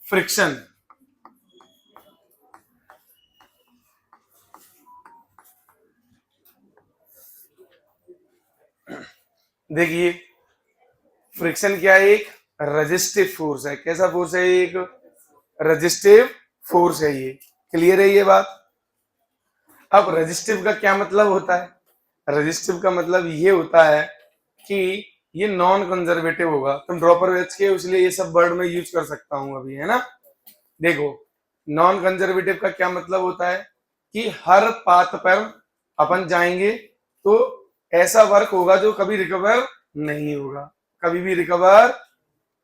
Friction. देखिए friction क्या है, एक रेजिस्टिव फोर्स है। कैसा फोर्स है? एक रेजिस्टिव फोर्स है ये। क्लियर है ये बात? अब रेजिस्टिव का क्या मतलब होता है? रेजिस्टिव का मतलब ये होता है कि ये नॉन कंजर्वेटिव होगा। तुम ड्रॉपर बैच के, इसलिए ये सब वर्ड में यूज कर सकता हूं अभी, है ना। देखो नॉन कंजर्वेटिव का क्या मतलब होता है कि हर पाथ पर अपन जाएंगे तो ऐसा वर्क होगा जो कभी रिकवर नहीं होगा, कभी भी रिकवर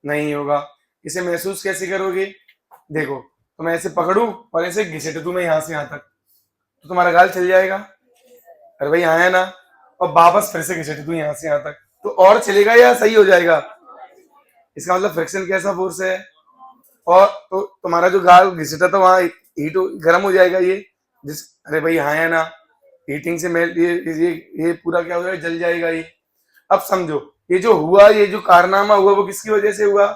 नहीं होगा। इसे महसूस कैसे करोगे? देखो तो मैं ऐसे पकड़ू और ऐसे घिसट दूं मैं यहां से यहां तक, तो तुम्हारा गाल चल जाएगा। अरे भाई आया ना। और वापस फिर से घिसट दूं यहां से यहां तक, तो और चलेगा या सही हो जाएगा? इसका मतलब फ्रिक्शन कैसा फोर्स है। और तो तुम्हारा जो गाल घिसटा था वहां हीट गर्म हो जाएगा ये जिस, अरे भाई हाँ है ना, हीटिंग से मेल्ट ये पूरा क्या हो जाएगा, जल जाएगा ये। अब समझो ये जो हुआ, ये जो कारनामा हुआ वो किसकी वजह से हुआ?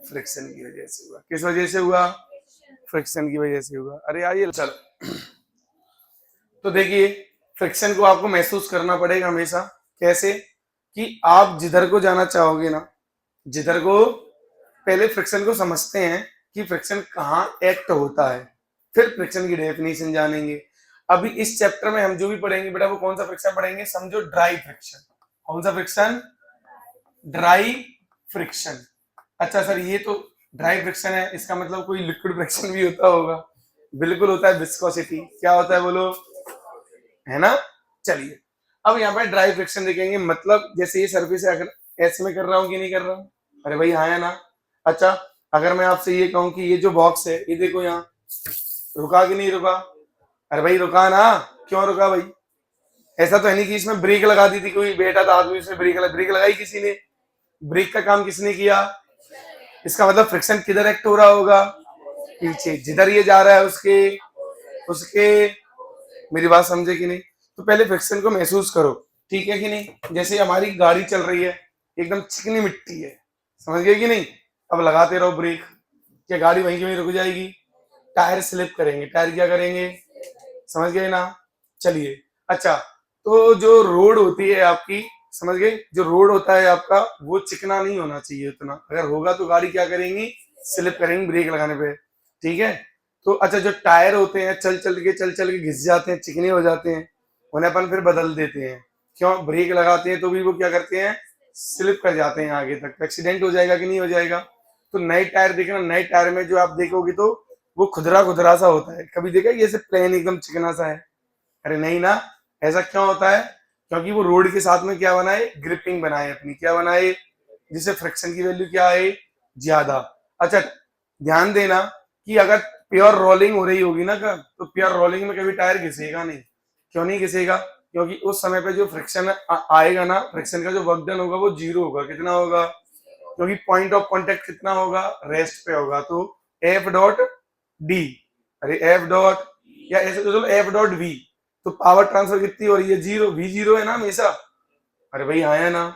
फ्रिक्शन की वजह से हुआ। किस वजह से हुआ? फ्रिक्शन की वजह से हुआ। अरे यार ये चलो, तो देखिए फ्रिक्शन को आपको महसूस करना पड़ेगा हमेशा। कैसे? कि आप जिधर को जाना चाहोगे ना, जिधर को, पहले फ्रिक्शन को समझते हैं कि फ्रिक्शन कहाँ एक्ट होता है, फिर फ्रिक्शन की डेफिनेशन जानेंगे। अभी इस चैप्टर में हम जो भी पढ़ेंगे बेटा वो कौन सा फ्रिक्शन पढ़ेंगे? समझो ड्राई फ्रिक्शन। कौन सा फ्रिक्शन? Dry friction. अच्छा सर ये तो ड्राई फ्रिक्शन है, इसका मतलब कोई लिक्विड फ्रिक्शन भी होता होगा? बिल्कुल होता है, विस्कोसिटी। क्या होता है बोलो? है ना। चलिए अब यहाँ पे ड्राई फ्रिक्शन देखेंगे। मतलब जैसे ये सरफेस है, अगर ऐसे में कर रहा हूँ कि नहीं कर रहा हूँ? अरे भाई हाँ है ना। अच्छा अगर मैं आपसे ये कहूँ कि ये जो बॉक्स है ये देखो यहाँ, रुका कि नहीं रुका? अरे भाई रुका ना। क्यों रुका भाई? ऐसा तो है नहीं कि इसमें ब्रेक लगा दी थी, कोई बैठा था आदमी इसमें ब्रेक लगाई किसी ने? ब्रेक का काम किसने किया? इसका मतलब फ्रिक्शन किधर एक्ट हो रहा होगा? पीछे, जिधर ये जा रहा है उसके उसके मेरी बात समझे कि नहीं? तो पहले फ्रिक्शन को महसूस करो, ठीक है कि नहीं। जैसे हमारी गाड़ी चल रही है, एकदम चिकनी मिट्टी है, समझ गए कि नहीं। अब लगाते रहो ब्रेक, क्या गाड़ी वहीं की वहीं रुक जाएगी? टायर स्लिप करेंगे, टायर क्या करेंगे? समझ गए ना। चलिए अच्छा, तो जो रोड होती है आपकी, समझ गए, जो रोड होता है आपका वो चिकना नहीं होना चाहिए उतना। अगर होगा तो गाड़ी क्या करेंगी? स्लिप करेंगी ब्रेक लगाने पे, ठीक है। तो अच्छा जो टायर होते हैं चल चल के घिस जाते हैं, चिकने हो जाते हैं, उन्हें अपन फिर बदल देते हैं। क्यों? ब्रेक लगाते हैं तो भी वो क्या करते हैं? स्लिप कर जाते हैं आगे तक। एक्सीडेंट हो जाएगा कि नहीं हो जाएगा? तो नए टायर देखना, नए टायर में जो आप देखोगे तो वो खुदरा खुदरा सा होता है। कभी देखा ये प्लेन एकदम चिकना सा है? अरे नहीं ना। ऐसा क्यों होता है? क्योंकि वो रोड के साथ में क्या बनाए? ग्रिपिंग बनाए अपनी, क्या बनाए? जिससे फ्रिक्शन की वैल्यू क्या है? ज्यादा। अच्छा ध्यान देना कि अगर प्योर रोलिंग हो रही होगी ना तो प्योर रोलिंग में कभी टायर घिसेगा नहीं। क्यों नहीं घिसेगा? क्योंकि उस समय पे जो फ्रिक्शन आएगा ना, फ्रिक्शन का जो वर्क डन होगा वो जीरो होगा। कितना होगा? क्योंकि पॉइंट ऑफ कांटेक्ट कितना होगा? रेस्ट पे होगा। तो एफ डॉट डी, अरे एफ डॉट, या ऐसे तो चलो एफ डॉट वी, तो पावर ट्रांसफर कितनी हो रही है? जीरो। वी जीरो है ना हमेशा। अरे भाई हाँ है ना।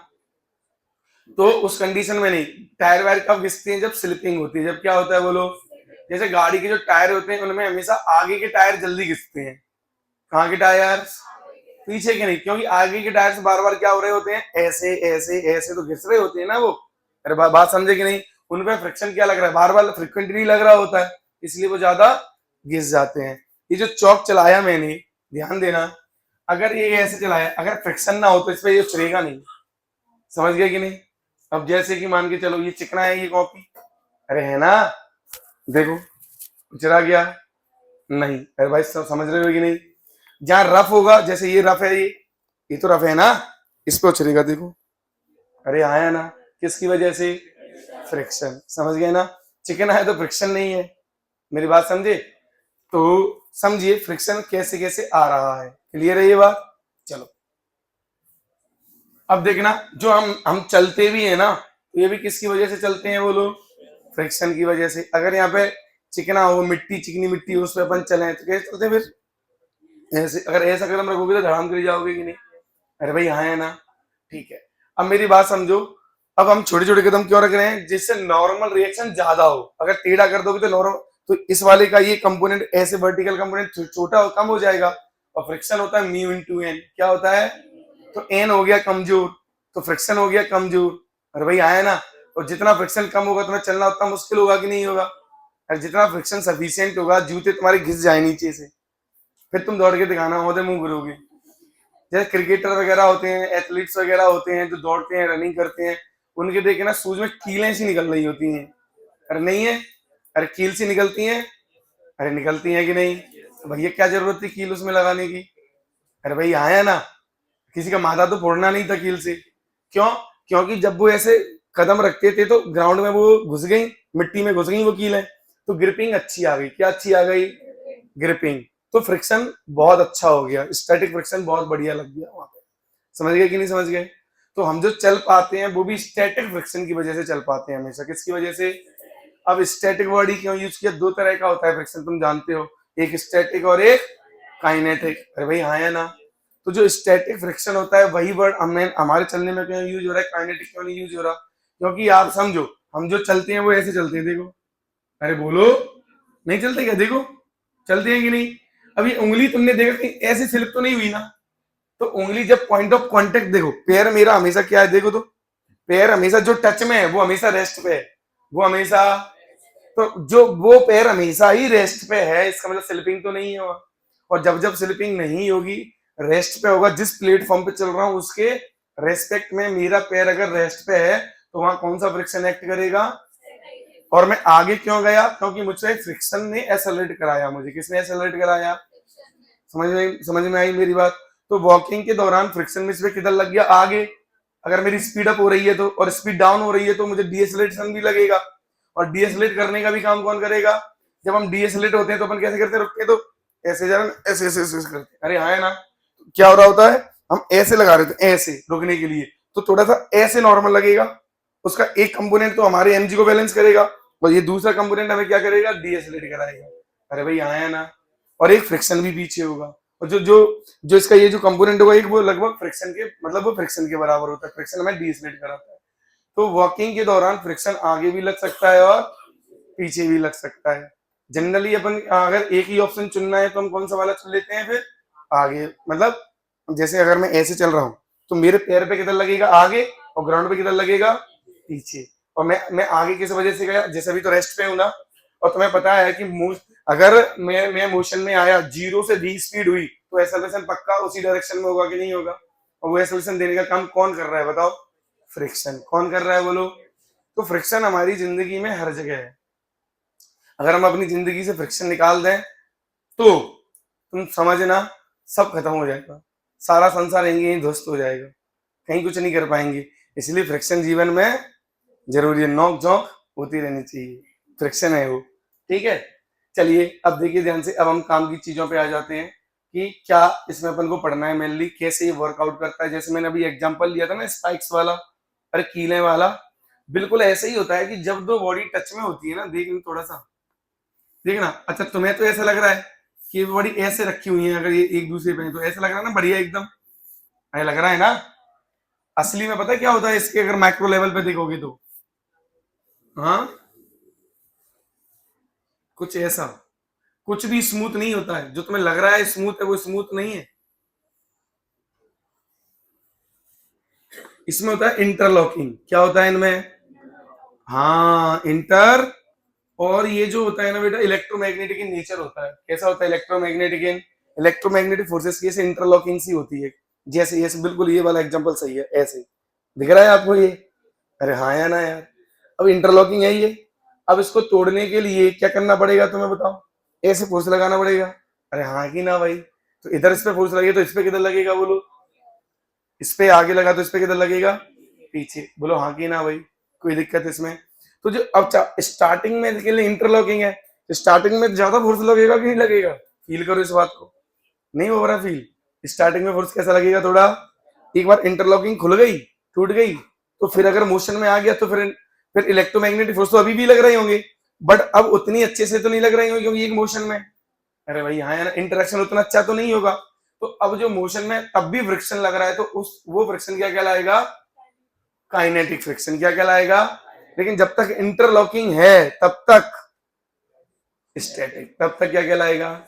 तो उस कंडीशन में नहीं, टायर वायर कब घिसते हैं? जब स्लिपिंग होती है। जब क्या होता है बोलो? जैसे गाड़ी के जो टायर होते हैं उनमें हमेशा आगे के टायर जल्दी घिसते हैं। कहाँ के टायर? पीछे के नहीं, क्योंकि आगे के टायर से बार बार क्या हो रहे होते हैं? ऐसे ऐसे ऐसे तो घिस रहे होते हैं ना वो। अरे बात समझे कि नहीं? उनपे फ्रिक्शन क्या लग रहा है? बार बार फ्रिक्वेंटली लग रहा होता है, इसलिए वो ज्यादा घिस जाते हैं। ये जो चौक चलाया मैंने, ध्यान देना, अगर ये ऐसे चलाया, अगर फ्रिक्शन ना हो तो इस पे ये उतरेगा नहीं। समझ गए कि नहीं? अब जैसे कि मान के चलो ये चिकना है ये कॉपी, अरे है ना, देखो उचरा गया नहीं। अरे भाई सब समझ रहे हो कि नहीं? जहां रफ होगा, जैसे ये रफ है, ये तो रफ है ना, इस पे उछलेगा देखो। अरे आया ना। किसकी वजह से? फ्रिक्शन। समझ गए ना। चिकन है तो फ्रिक्शन नहीं है। मेरी बात समझे? तो समझिए फ्रिक्शन कैसे कैसे आ रहा है। क्लियर है ये बात? चलो अब देखना, जो हम चलते भी है ना, तो ये भी किसकी वजह से चलते हैं बोलो? फ्रिक्शन की वजह से। अगर यहाँ पे चिकना हो, मिट्टी, चिकनी मिट्टी हो, उस पर अपन चले तो कैसे चलते फिर? ऐसे। अगर ऐसा कदम रखोगे तो धड़ाम कर जाओगे कि नहीं? अरे भाई हाँ है ना। ठीक है, अब मेरी बात समझो। अब हम छोटे छोटे कदम क्यों रख रहे हैं, जिससे नॉर्मल रिएक्शन ज्यादा हो। अगर टेढ़ा कर दोगे तो नॉर्मल, तो इस वाले का ये कंपोनेंट ऐसे वर्टिकल कंपोनेंट छोटा कम हो जाएगा, और फ्रिक्शन होता है म्यू इंटू एन। क्या होता है, तो एन हो गया कमजोर, तो फ्रिक्शन हो गया कमजोर। अरे भाई आया ना, और जितना फ्रिक्शन कम होगा तुम्हें चलना उतना मुश्किल होगा कि नहीं होगा। और जितना फ्रिक्शन सफिशियंट होगा, जूते तुम्हारे घिस जाए नीचे से, फिर तुम दौड़ के दिखाना होते मुंह करोगे। जैसे क्रिकेटर वगैरह होते हैं, एथलीट्स वगैरह होते हैं जो दौड़ते हैं, रनिंग करते हैं, उनके देखे ना शूज में कीलें सी निकल रही होती हैं। अरे नहीं है, अरे कील सी निकलती हैं, अरे निकलती हैं कि नहीं, तो भैया क्या जरूरत थी कील उसमें लगाने की। अरे भाई आया ना, किसी का माथा तो फोड़ना नहीं था कील से। क्यों, क्योंकि जब वो ऐसे कदम रखते थे तो ग्राउंड में वो घुस गई, मिट्टी में घुस गई वो कीलें, तो ग्रिपिंग अच्छी आ गई। क्या अच्छी आ गई, ग्रिपिंग। तो फ्रिक्शन बहुत अच्छा हो गया, स्टैटिक फ्रिक्शन बहुत बढ़िया लग गया वहां पे। समझ गए कि नहीं समझ गए। तो हम जो चल पाते हैं वो भी स्टैटिक फ्रिक्शन की वजह से चल पाते हैं हमेशा। किसकी वजह से, अब स्टैटिक वर्ड ही क्यों यूज किया, दो तरह का होता है फ्रिक्शन तुम जानते हो, एक स्टैटिक और एक काइनेटिक। अरे भाई हाँ है ना, तो जो स्टैटिक फ्रिक्शन होता है वही वर्ड हमने हमारे चलने में क्यों यूज हो रहा है, काइनेटिक क्यों नहीं यूज हो रहा, क्योंकि आप समझो हम जो चलते हैं वो ऐसे चलते हैं, देखो। अरे बोलो, नहीं चलते क्या, देखो चलते हैं कि नहीं। अभी उंगली तुमने देखा कहीं ऐसे स्लिप तो नहीं हुई ना, तो उंगली जब पॉइंट ऑफ कांटेक्ट, देखो पैर मेरा हमेशा क्या है, देखो तो पैर हमेशा जो टच में है वो हमेशा रेस्ट पे है, वो हमेशा, तो जो वो पैर हमेशा ही रेस्ट पे है, इसका मतलब स्लिपिंग तो नहीं है। और जब जब स्लिपिंग नहीं होगी, रेस्ट पे होगा, जिस प्लेटफॉर्म पे चल रहा हूं उसके रेस्पेक्ट में मेरा पैर अगर रेस्ट पे है, तो वहां कौन सा फ्रिक्शन एक्ट करेगा। और मैं आगे क्यों गया, क्योंकि मुझसे फ्रिक्शन ने एक्सेलरेट कराया, मुझे किसने एक्सेलरेट कराया, समझ में आई मेरी बात। तो वॉकिंग के दौरान फ्रिक्शन में से किधर लग गया, आगे। अगर मेरी स्पीड अप हो रही है तो, और स्पीड डाउन हो रही है तो मुझे डीएसलेशन भी लगेगा, और डीएसलेट करने का भी काम कौन करेगा। जब हम डीएसलेट होते हैं तो अपन कैसे करते हैं, रुकते तो ऐसे जरा ऐसे ऐसे ऐसे करते, अरे हाँ है ना, तो क्या हो रहा होता है, हम ऐसे लगा रहे थे ऐसे रुकने के लिए, तो थोड़ा सा ऐसे नॉर्मल लगेगा, उसका एक कंपोनेंट तो हमारे एमजी को बैलेंस करेगा, और ये दूसरा कंपोनेंट हमें क्या करेगा, डीएसलेट कराएगा। अरे भाई हाँ है ना, और एक फ्रिक्शन भी पीछे होगा, और जो जो जो इसका ये जो कंपोनेंट होगा एक, वो लगभग फ्रिक्शन के, मतलब वो फ्रिक्शन के बराबर होता है, फ्रिक्शन हमें डीएसलेट कराता है। तो वॉकिंग के दौरान फ्रिक्शन आगे भी लग सकता है और पीछे भी लग सकता है। जनरली अपन अगर एक ही ऑप्शन चुनना है तो हम कौन सा वाला चुन लेते हैं, फिर आगे, मतलब जैसे अगर मैं ऐसे चल रहा हूँ तो मेरे पैर पे किधर लगेगा, आगे, और ग्राउंड पे किधर लगेगा, पीछे। और मैं आगे किस वजह से गया, जैसे अभी तो रेस्ट पे हूं ना, और तुम्हें पता है कि अगर मैं मोशन में आया, 0 से v स्पीड हुई, तो एक्सेलरेशन पक्का उसी डायरेक्शन में होगा कि नहीं होगा। और वो एक्सेलरेशन देने का काम कौन कर रहा है बताओ, फ्रिक्शन। कौन कर रहा है बोलो। तो फ्रिक्शन हमारी जिंदगी में हर जगह है। अगर हम अपनी जिंदगी से फ्रिक्शन निकाल दें तो तुम समझना सब खत्म हो जाएगा, सारा संसार यहीं ध्वस्त हो जाएगा, कहीं कुछ नहीं कर पाएंगे। इसलिए फ्रिक्शन जीवन में जरूरी है, नोक झोंक होती रहनी चाहिए, फ्रिक्शन है वो। ठीक है, चलिए अब देखिए ध्यान से, अब हम काम की चीजों पे आ जाते हैं कि क्या इसमें अपन को पढ़ना है मेनली, कैसे ये वर्कआउट करता है। जैसे मैंने अभी एग्जांपल लिया था ना स्पाइक्स वाला, अरे कीले वाला, बिल्कुल ऐसे ही होता है कि जब दो बॉडी टच में होती है ना, देखना थोड़ा सा, देखना। अच्छा तुम्हें तो ऐसा लग रहा है कि बॉडी ऐसे रखी हुई है, अगर ये एक दूसरे पे है तो ऐसा लग रहा है ना, बढ़िया एकदम, ऐसा लग रहा है ना। असली में पता है क्या होता है इसके, अगर माइक्रो लेवल पे देखोगे तो, हाँ, कुछ ऐसा, कुछ भी स्मूथ नहीं होता है। जो तुम्हें लग रहा है स्मूथ है वो स्मूथ नहीं है। इसमें होता है इंटरलॉकिंग। क्या होता है इनमें, हाँ इंटर, और ये जो होता है ना बेटा, इलेक्ट्रोमैग्नेटिक इन नेचर होता है। कैसा होता है इलेक्ट्रोमैग्नेटिक इन, इलेक्ट्रोमैग्नेटिक फोर्सेस की ऐसे इंटरलॉकिंग सी होती है। जैसे ये बिल्कुल ये वाला एग्जांपल सही है, ऐसे दिख रहा है आपको ये, अरे हाँ या ना यार। अब इंटरलॉकिंग है ये, अब इसको तोड़ने के लिए क्या करना पड़ेगा तुम्हें बताओ, ऐसे फोर्स लगाना पड़ेगा। अरे हाँ कि ना भाई, तो इधर इस पे फोर्स लगे तो इस पे किधर लगेगा बोलो, इस पे आगे लगा तो इस पे किधर लगेगा, पीछे। बोलो हाँ कि ना भाई, कोई दिक्कत इसमें। तो जो अब स्टार्टिंग में के लिए इंटरलॉकिंग है, तो स्टार्टिंग में ज्यादा फोर्स लगेगा कि नहीं लगेगा, फील करो इस बात को, नहीं हो रहा फील। स्टार्टिंग में फोर्स कैसा लगेगा थोड़ा, एक बार इंटरलॉकिंग खुल गई, टूट गई, तो फिर अगर मोशन में आ गया तो फिर इलेक्ट्रोमैग्नेटिक फोर्स तो अभी भी लग रहे होंगे, बट अब उतनी अच्छे से तो नहीं लग रही होंगे क्योंकि एक मोशन में। अरे भाई हाँ यार, इंटरेक्शन उतना अच्छा तो नहीं होगा। तो अब जो मोशन में तब भी फ्रिक्शन लग रहा है, तो उस वो फ्रिक्शन क्या कहलाएगा, काइनेटिक फ्रिक्शन क्या कहलाएगा। लेकिन जब तक इंटरलॉकिंग है तब तक स्टैटिक, तब तक क्या कहलाएगा।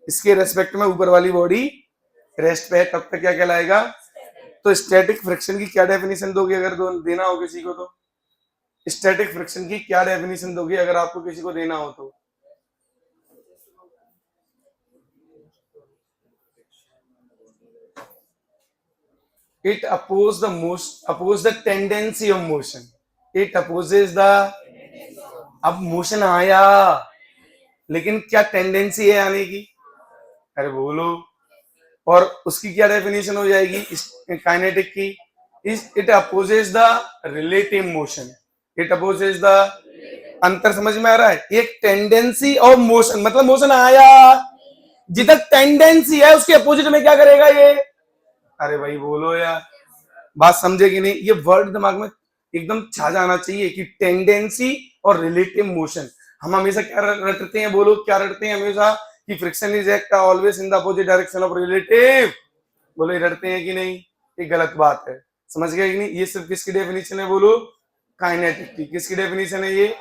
इसके रेस्पेक्ट में ऊपर वाली बॉडी रेस्ट पे है तब तक क्या कहलाएगा। तो स्टैटिक फ्रिक्शन की क्या डेफिनेशन दोगे अगर देना हो किसी को, तो स्टैटिक फ्रिक्शन की क्या डेफिनेशन दोगे अगर आपको किसी को देना हो तो। It oppose the tendency of motion. It opposes the, अब मोशन आया लेकिन क्या टेंडेंसी है आने की, अरे बोलो। और उसकी क्या डेफिनेशन हो जाएगी काइनेटिक की, it opposes the relative motion. It opposes the, अंतर समझ में आ रहा है। एक टेंडेंसी ऑफ मोशन मतलब मोशन आया, जिधर टेंडेंसी है उसके अपोजिट में क्या करेगा ये, अरे भाई बोलो यार, बात समझे कि नहीं। ये वर्ड दिमाग में एकदम छा जाना चाहिए कि टेंडेंसी और रिलेटिव मोशन। हम हमेशा क्या रटते हैं, बोलो क्या रटते हैं हमेशा, कि friction is act always in the opposite direction of relative. बोलो ये रटते हैं कि नहीं, ये गलत बात है, समझ गए कि नहीं। ये सिर्फ किसकी डेफिनेशन है, बोलो काइनेटिक की। किसकी डेफिनेशन है ये,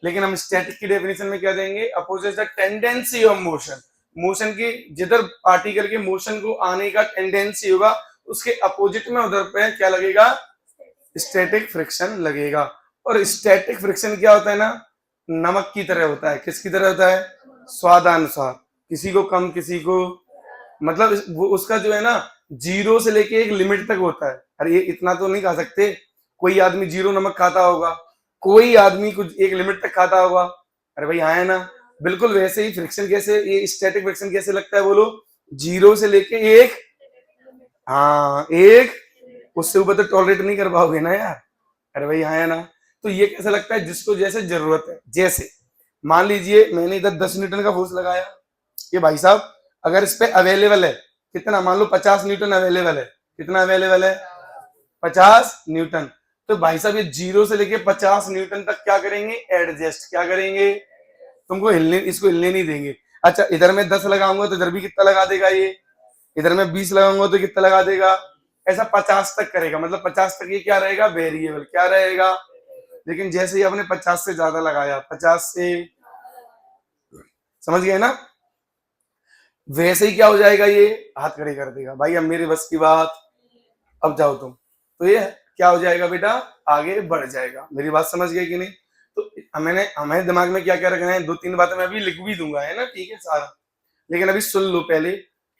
लेकिन हम स्टैटिक की डेफिनेशन में क्या देंगे, opposite the tendency of motion. Motion की जिधर पार्टिकल के मोशन को आने का टेंडेंसी होगा उसके अपोजिट में उधर पे क्या लगेगा, स्टैटिक फ्रिक्शन लगेगा। और स्टैटिक फ्रिक्शन क्या होता है ना, नमक की तरह होता है। किसकी तरह होता है, स्वादानुसार, किसी को कम किसी को, मतलब वो उसका जो है ना 0 से लेके एक लिमिट तक होता है। अरे ये इतना तो नहीं खा सकते, कोई आदमी 0 नमक खाता होगा, कोई आदमी कुछ एक लिमिट तक खाता होगा। अरे भाई हाँ है ना, बिल्कुल वैसे ही फ्रिक्शन कैसे, ये स्टैटिक फ्रिक्शन कैसे लगता है, बोलो 0 से लेके एक, हाँ एक, उससे ऊपर तो टॉलरेट नहीं कर पाओगे ना यार। अरे भाई हाँ है ना, तो ये कैसा लगता है, जिसको जैसे जरूरत है। जैसे मान लीजिए मैंने इधर 10 न्यूटन का फोर्स लगाया, ये भाई साहब अगर इस पे अवेलेबल है कितना, मान लो 50 न्यूटन अवेलेबल है, कितना अवेलेबल है 50 न्यूटन। तो भाई साहब ये 0 से लेके 50 न्यूटन तक क्या करेंगे, एडजस्ट, क्या करेंगे, तुमको हिलने, इसको हिलने नहीं देंगे। अच्छा इधर मैं 10 लगाऊंगा तो इधर भी कितना लगा देगा ये, इधर मैं 20 लगाऊंगा तो कितना लगा देगा, ऐसा 50 तक करेगा। मतलब 50 तक ये क्या रहेगा, वेरिएबल क्या रहेगा। लेकिन जैसे ही आपने 50 से ज्यादा लगाया, 50 से, समझ गए ना, वैसे ही क्या हो जाएगा, ये हाथ खड़े कर देगा, भाई अब मेरे बस की बात, अब जाओ तुम। तो ये क्या हो जाएगा बेटा, आगे बढ़ जाएगा। मेरी बात समझ गए कि नहीं। तो मैंने हमें दिमाग में क्या क्या रखना है, 2-3 बातें मैं अभी लिख भी दूंगा, है ना, ठीक है सारा। लेकिन अभी सुन लो पहले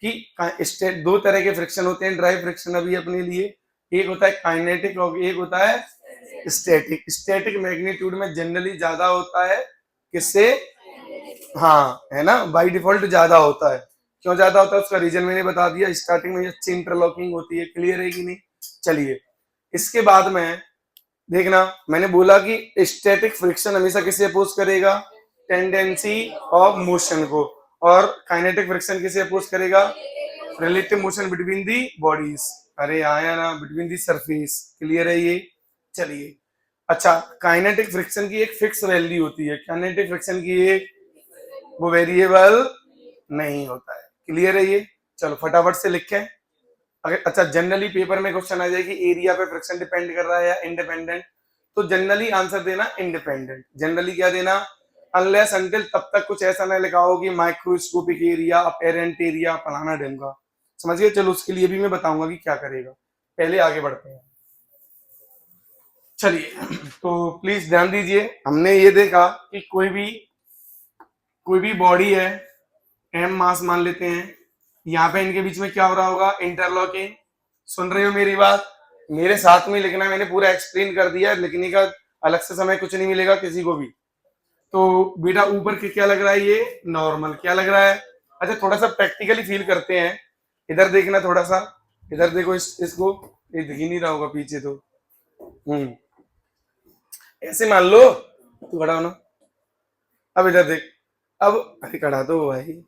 कि 2 तरह के फ्रिक्शन होते हैं ड्राई फ्रिक्शन अभी अपने लिए। एक होता है काइनेटिक और एक होता है स्टैटिक। स्टैटिक मैग्नीट्यूड में जनरली ज्यादा होता है, किससे, हाँ है ना, बाय डिफॉल्ट ज्यादा होता है। क्यों ज्यादा होता है उसका रीजन मैंने बता दिया, स्टार्टिंग में अच्छी इंटरलॉकिंग होती है। क्लियर है कि नहीं। चलिए इसके बाद में देखना, मैंने बोला कि स्टैटिक फ्रिक्शन हमेशा किसे अपोज करेगा, टेंडेंसी ऑफ मोशन को। और काइनेटिक फ्रिक्शन किसे अपोज करेगा, relative motion between the bodies. अरे आया ना, बिटवीन दी सरफेस। क्लियर है ये। चलिए अच्छा, काइनेटिक फ्रिक्शन की एक फिक्स वैल्यू होती है, काइनेटिक फ्रिक्शन की एक, वो वेरिएबल नहीं होता है। क्लियर है ये। चलो फटाफट से लिखें। अगर अच्छा जनरली पेपर में क्वेश्चन आ जाए कि एरिया पे फ्रिक्शन डिपेंड कर रहा है या इंडिपेंडेंट, तो जनरली आंसर देना इंडिपेंडेंट। जनरली क्या देना, अनलेस अंटिल, तब तक कुछ ऐसा ना लिखा हो कि माइक्रोस्कोपिक एरिया, अपेरेंट एरिया, फलाना ढिमका। समझिए। चलो उसके लिए भी मैं बताऊंगा कि क्या करेगा। पहले आगे बढ़ते हैं। चलिए तो प्लीज ध्यान दीजिए, हमने ये देखा कि कोई भी बॉडी है, एम मास मान लेते हैं, यहाँ पे इनके बीच में क्या हो रहा होगा, इंटरलॉकिंग। सुन रहे हो मेरी बात, मेरे साथ में लिखना, मैंने पूरा एक्सप्लेन कर दिया, लिखने का अलग से समय कुछ नहीं मिलेगा किसी को भी। तो बेटा ऊपर के क्या लग रहा है, ये नॉर्मल क्या लग रहा है। अच्छा थोड़ा सा प्रैक्टिकली फील करते हैं, इधर देखना थोड़ा सा, इधर देखो, इसको, ये दिख ही नहीं रहा होगा पीछे तो। ऐसे मान लो, तू खड़ा हो ना, अब इधर देख, अब अरे खड़ा तो भाई,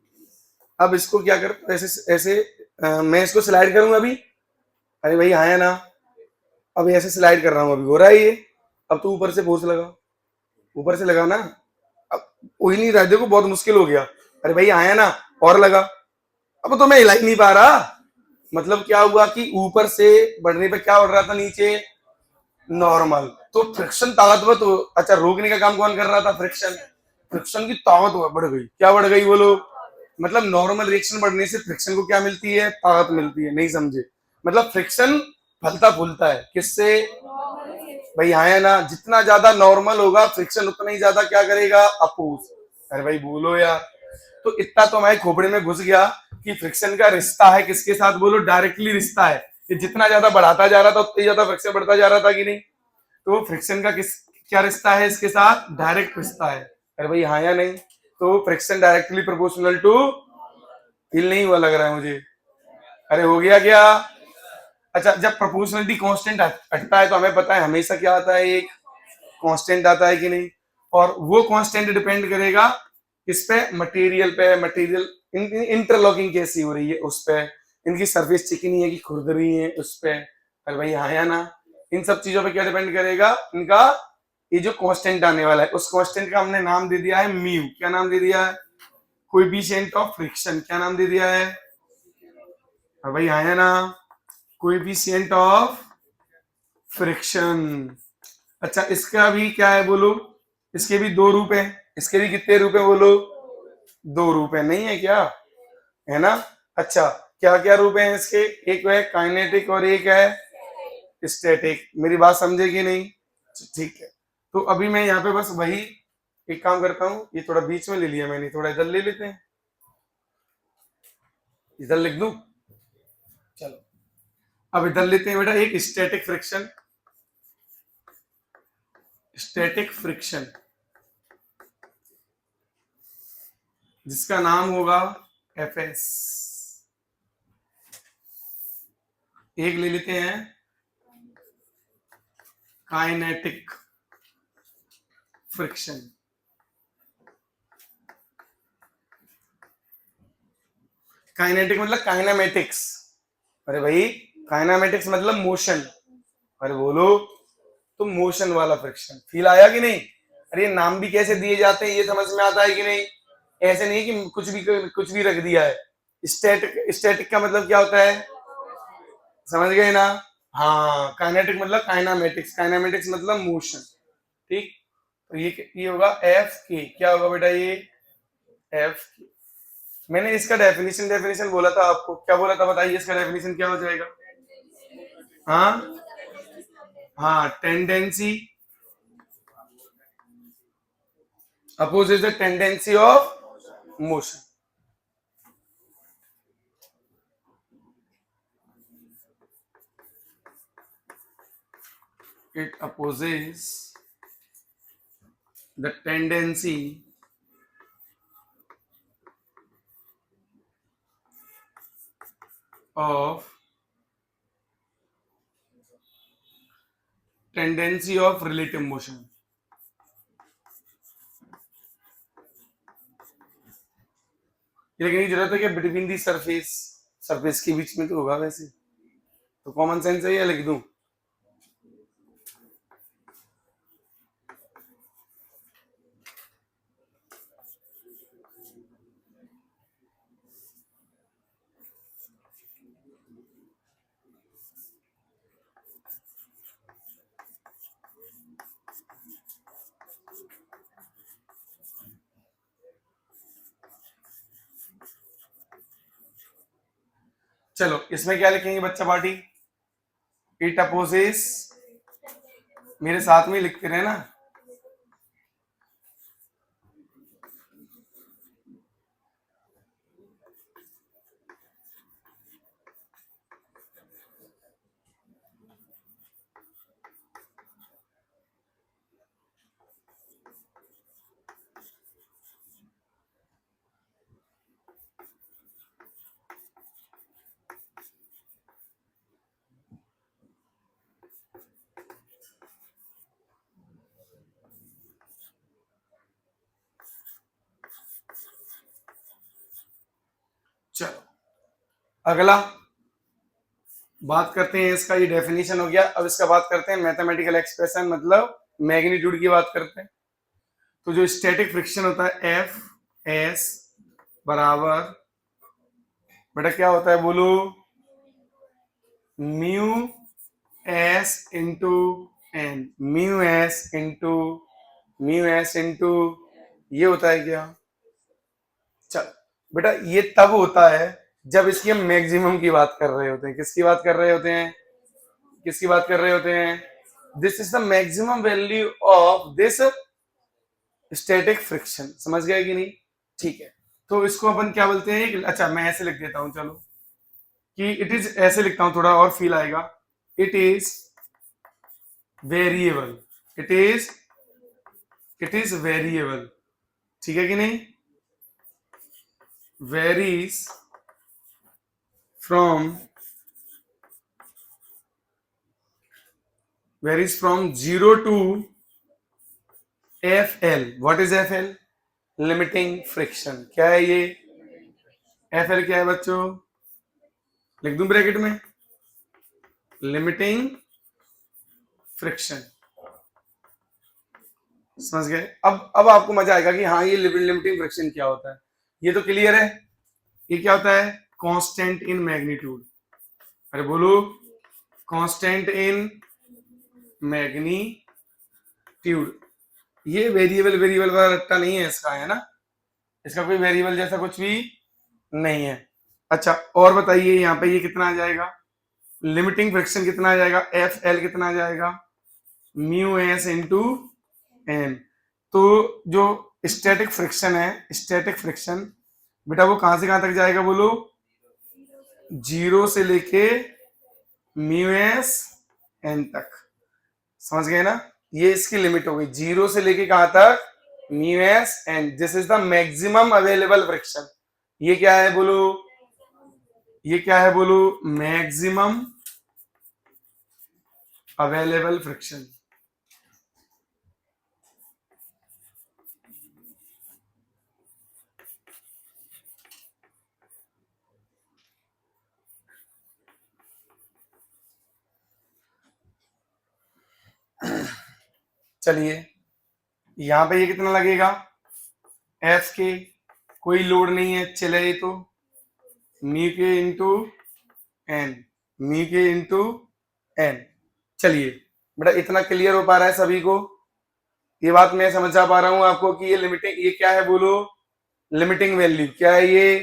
अब इसको क्या कर, ऐसे ऐसे मैं इसको स्लाइड करूंगा अभी, अरे भाई हाँ है ना, अब ऐसे स्लाइड कर रहा हूँ, अभी हो रहा है ये। अब तो ऊपर से फोर्स लगा, ऊपर से लगा ना, अब हो ही नहीं रहा, देखो बहुत मुश्किल हो गया। अरे भाई हाँ है ना, और लगा, अब तो मैं हिला ही नहीं पा रहा। मतलब क्या हुआ कि ऊपर से बढ़ने पे क्या उड़ रहा था नीचे, नॉर्मल। तो फ्रिक्शन ताकतवर तो अच्छा रोकने का काम कौन कर रहा था? फ्रिक्शन। फ्रिक्शन की ताकत बढ़ गई, क्या बढ़ गई बोलो? मतलब नॉर्मल रिएक्शन बढ़ने से फ्रिक्शन को क्या मिलती है? ताकत मिलती है। नहीं समझे? मतलब फ्रिक्शन फलता फूलता है किससे? भाई हाँ है ना, जितना ज्यादा नॉर्मल होगा फ्रिक्शन उतना ही ज्यादा क्या करेगा? अपोज। अरे भाई बोलो यार। तो इतना तो हमारे खोपड़े में घुस गया कि फ्रिक्शन का रिश्ता है किसके साथ बोलो? डायरेक्टली रिश्ता है कि जितना ज्यादा बढ़ाता जा रहा था उतना ही ज्यादा फ्रिक्शन बढ़ता जा रहा था कि नहीं? तो फ्रिक्शन का किस क्या रिश्ता है इसके साथ? डायरेक्ट रिश्ता है। अरे भाई हाँ या नहीं? तो friction directly proportional to, feel नहीं हुआ लग रहा है मुझे। अरे हो गया क्या? अच्छा जब प्रोपोर्शनलिटी कांस्टेंट हटता है तो हमें पता है हमेशा क्या आता है? एक कांस्टेंट आता है कि नहीं? और वो कांस्टेंट डिपेंड करेगा किस पे? मटेरियल पे। मटेरियल इंटरलॉकिंग कैसी हो रही है उस पे, इनकी सरफेस चिकनी है कि खुरदरी है उस पे। अरे भाई हाँ या ना? इन सब चीजों पे क्या डिपेंड करेगा? इनका ये जो कांस्टेंट आने वाला है उस कांस्टेंट का हमने नाम दे दिया है म्यू। क्या नाम दे दिया है? Coefficient of friction. क्या नाम दे दिया है? अरे भाई हाँ या ना? Coefficient of friction. अच्छा इसका भी क्या है बोलो? इसके भी दो रूप है। इसके भी कितने रूप है बोलो? दो रूप है, नहीं है क्या? है ना? अच्छा क्या क्या रूप है इसके? एक है काइनेटिक और एक है स्टैटिक। मेरी बात समझे कि नहीं? ठीक है। तो अभी मैं यहाँ पे बस वही एक काम करता हूँ, ये थोड़ा बीच में ले लिया मैंने, थोड़ा इधर ले लेते हैं, इधर लिख दूं। चलो अब इधर लेते हैं बेटा एक स्टैटिक फ्रिक्शन। स्टैटिक फ्रिक्शन जिसका नाम होगा एफ एस। एक ले लेते हैं काइनेटिक फ्रिक्शन। काइनेटिक मतलब काइनामेटिक्स। अरे भाई काइनामेटिक्स मतलब मोशन। अरे बोलो। तो मोशन वाला फ्रिक्शन। फील आया कि नहीं? अरे ये नाम भी कैसे दिए जाते हैं ये समझ में आता है कि नहीं? ऐसे नहीं कि कुछ भी रख दिया है। स्टैटिक स्टैटिक का मतलब क्या होता है? समझ गए ना? हाँ काइनेटिक मतलब काइनामेटिक्स। काइनामेटिक्स मतलब मोशन। ठीक। तो ये होगा एफ के। क्या होगा बेटा ये? एफ। मैंने इसका डेफिनेशन डेफिनेशन बोला था आपको, क्या बोला था बताइए? इसका डेफिनेशन क्या हो जाएगा? हाँ हाँ tendency opposes the tendency of motion. It opposes the of tendency of relative motion. ये लिखने की जरूरत है कि बिटवीन दी सरफेस, सरफेस के बीच में तो होगा वैसे, तो कॉमन सेंस है या लिख दूं? चलो इसमें क्या लिखेंगे बच्चा पार्टी? इट अपोजेस, मेरे साथ में लिखते रहे ना। चलो अगला बात करते हैं इसका, ये डेफिनेशन हो गया। अब इसका बात करते हैं मैथमेटिकल एक्सप्रेशन, मतलब मैग्नीट्यूड की बात करते हैं। तो जो स्टैटिक फ्रिक्शन होता है एफ एस बराबर बेटा क्या होता है बोलो? Mu s into N mu s into ये होता है क्या? चल बेटा, ये तब होता है जब इसकी हम मैक्सिमम की बात कर रहे होते हैं। किसकी बात कर रहे होते हैं? किसकी बात कर रहे होते हैं? This is the maximum value of this static friction. समझ गए कि नहीं? ठीक है, तो इसको अपन क्या बोलते हैं? अच्छा, मैं ऐसे लिख देता हूं, चलो कि इट इज, ऐसे लिखता हूं, थोड़ा और फील आएगा। It is variable. It is variable. ठीक है कि नहीं? Varies from 0 to FL। What is FL? Limiting friction. क्या है ये? FL क्या है बच्चों? लिख दूं ब्रैकेट में? Limiting friction. समझ गए? अब आपको मजा आएगा कि हाँ, ये लिमिटिंग फ्रिक्शन क्या होता है। ये तो क्लियर है। ये क्या होता है? Constant in magnitude. अरे बोलो, कांस्टेंट इन मैग्नीट्यूड। ये वेरिएबल वाला रट्टा नहीं है इसका, है ना? इसका कोई वेरिएबल जैसा कुछ भी नहीं है। अच्छा, और बताइए यहाँ पे ये कितना आ जाएगा? लिमिटिंग फ्रिक्शन कितना आ जाएगा? FL कितना आ जाएगा? Mu s into N. तो जो स्टैटिक फ्रिक्शन है, स्टैटिक फ्रिक्शन बेटा, वो कहां से कहां तक जाएगा बोलो? 0 से लेके म्यू एस एन तक। समझ गए ना? ये इसकी लिमिट हो गई, 0 से लेके कहां तक? Mu s N. This is the maximum available friction. ये क्या है बोलो? ये क्या है बोलो? Maximum available friction. चलिए, यहां पे ये कितना लगेगा? एफ के, कोई लोड नहीं है, चले तो म्यू के इंटू एन, म्यू के इंटू एन। चलिए बेटा, इतना क्लियर हो पा रहा है सभी को? ये बात मैं समझा पा रहा हूं आपको कि ये लिमिटिंग, ये क्या है बोलो? Limiting value. क्या है ये?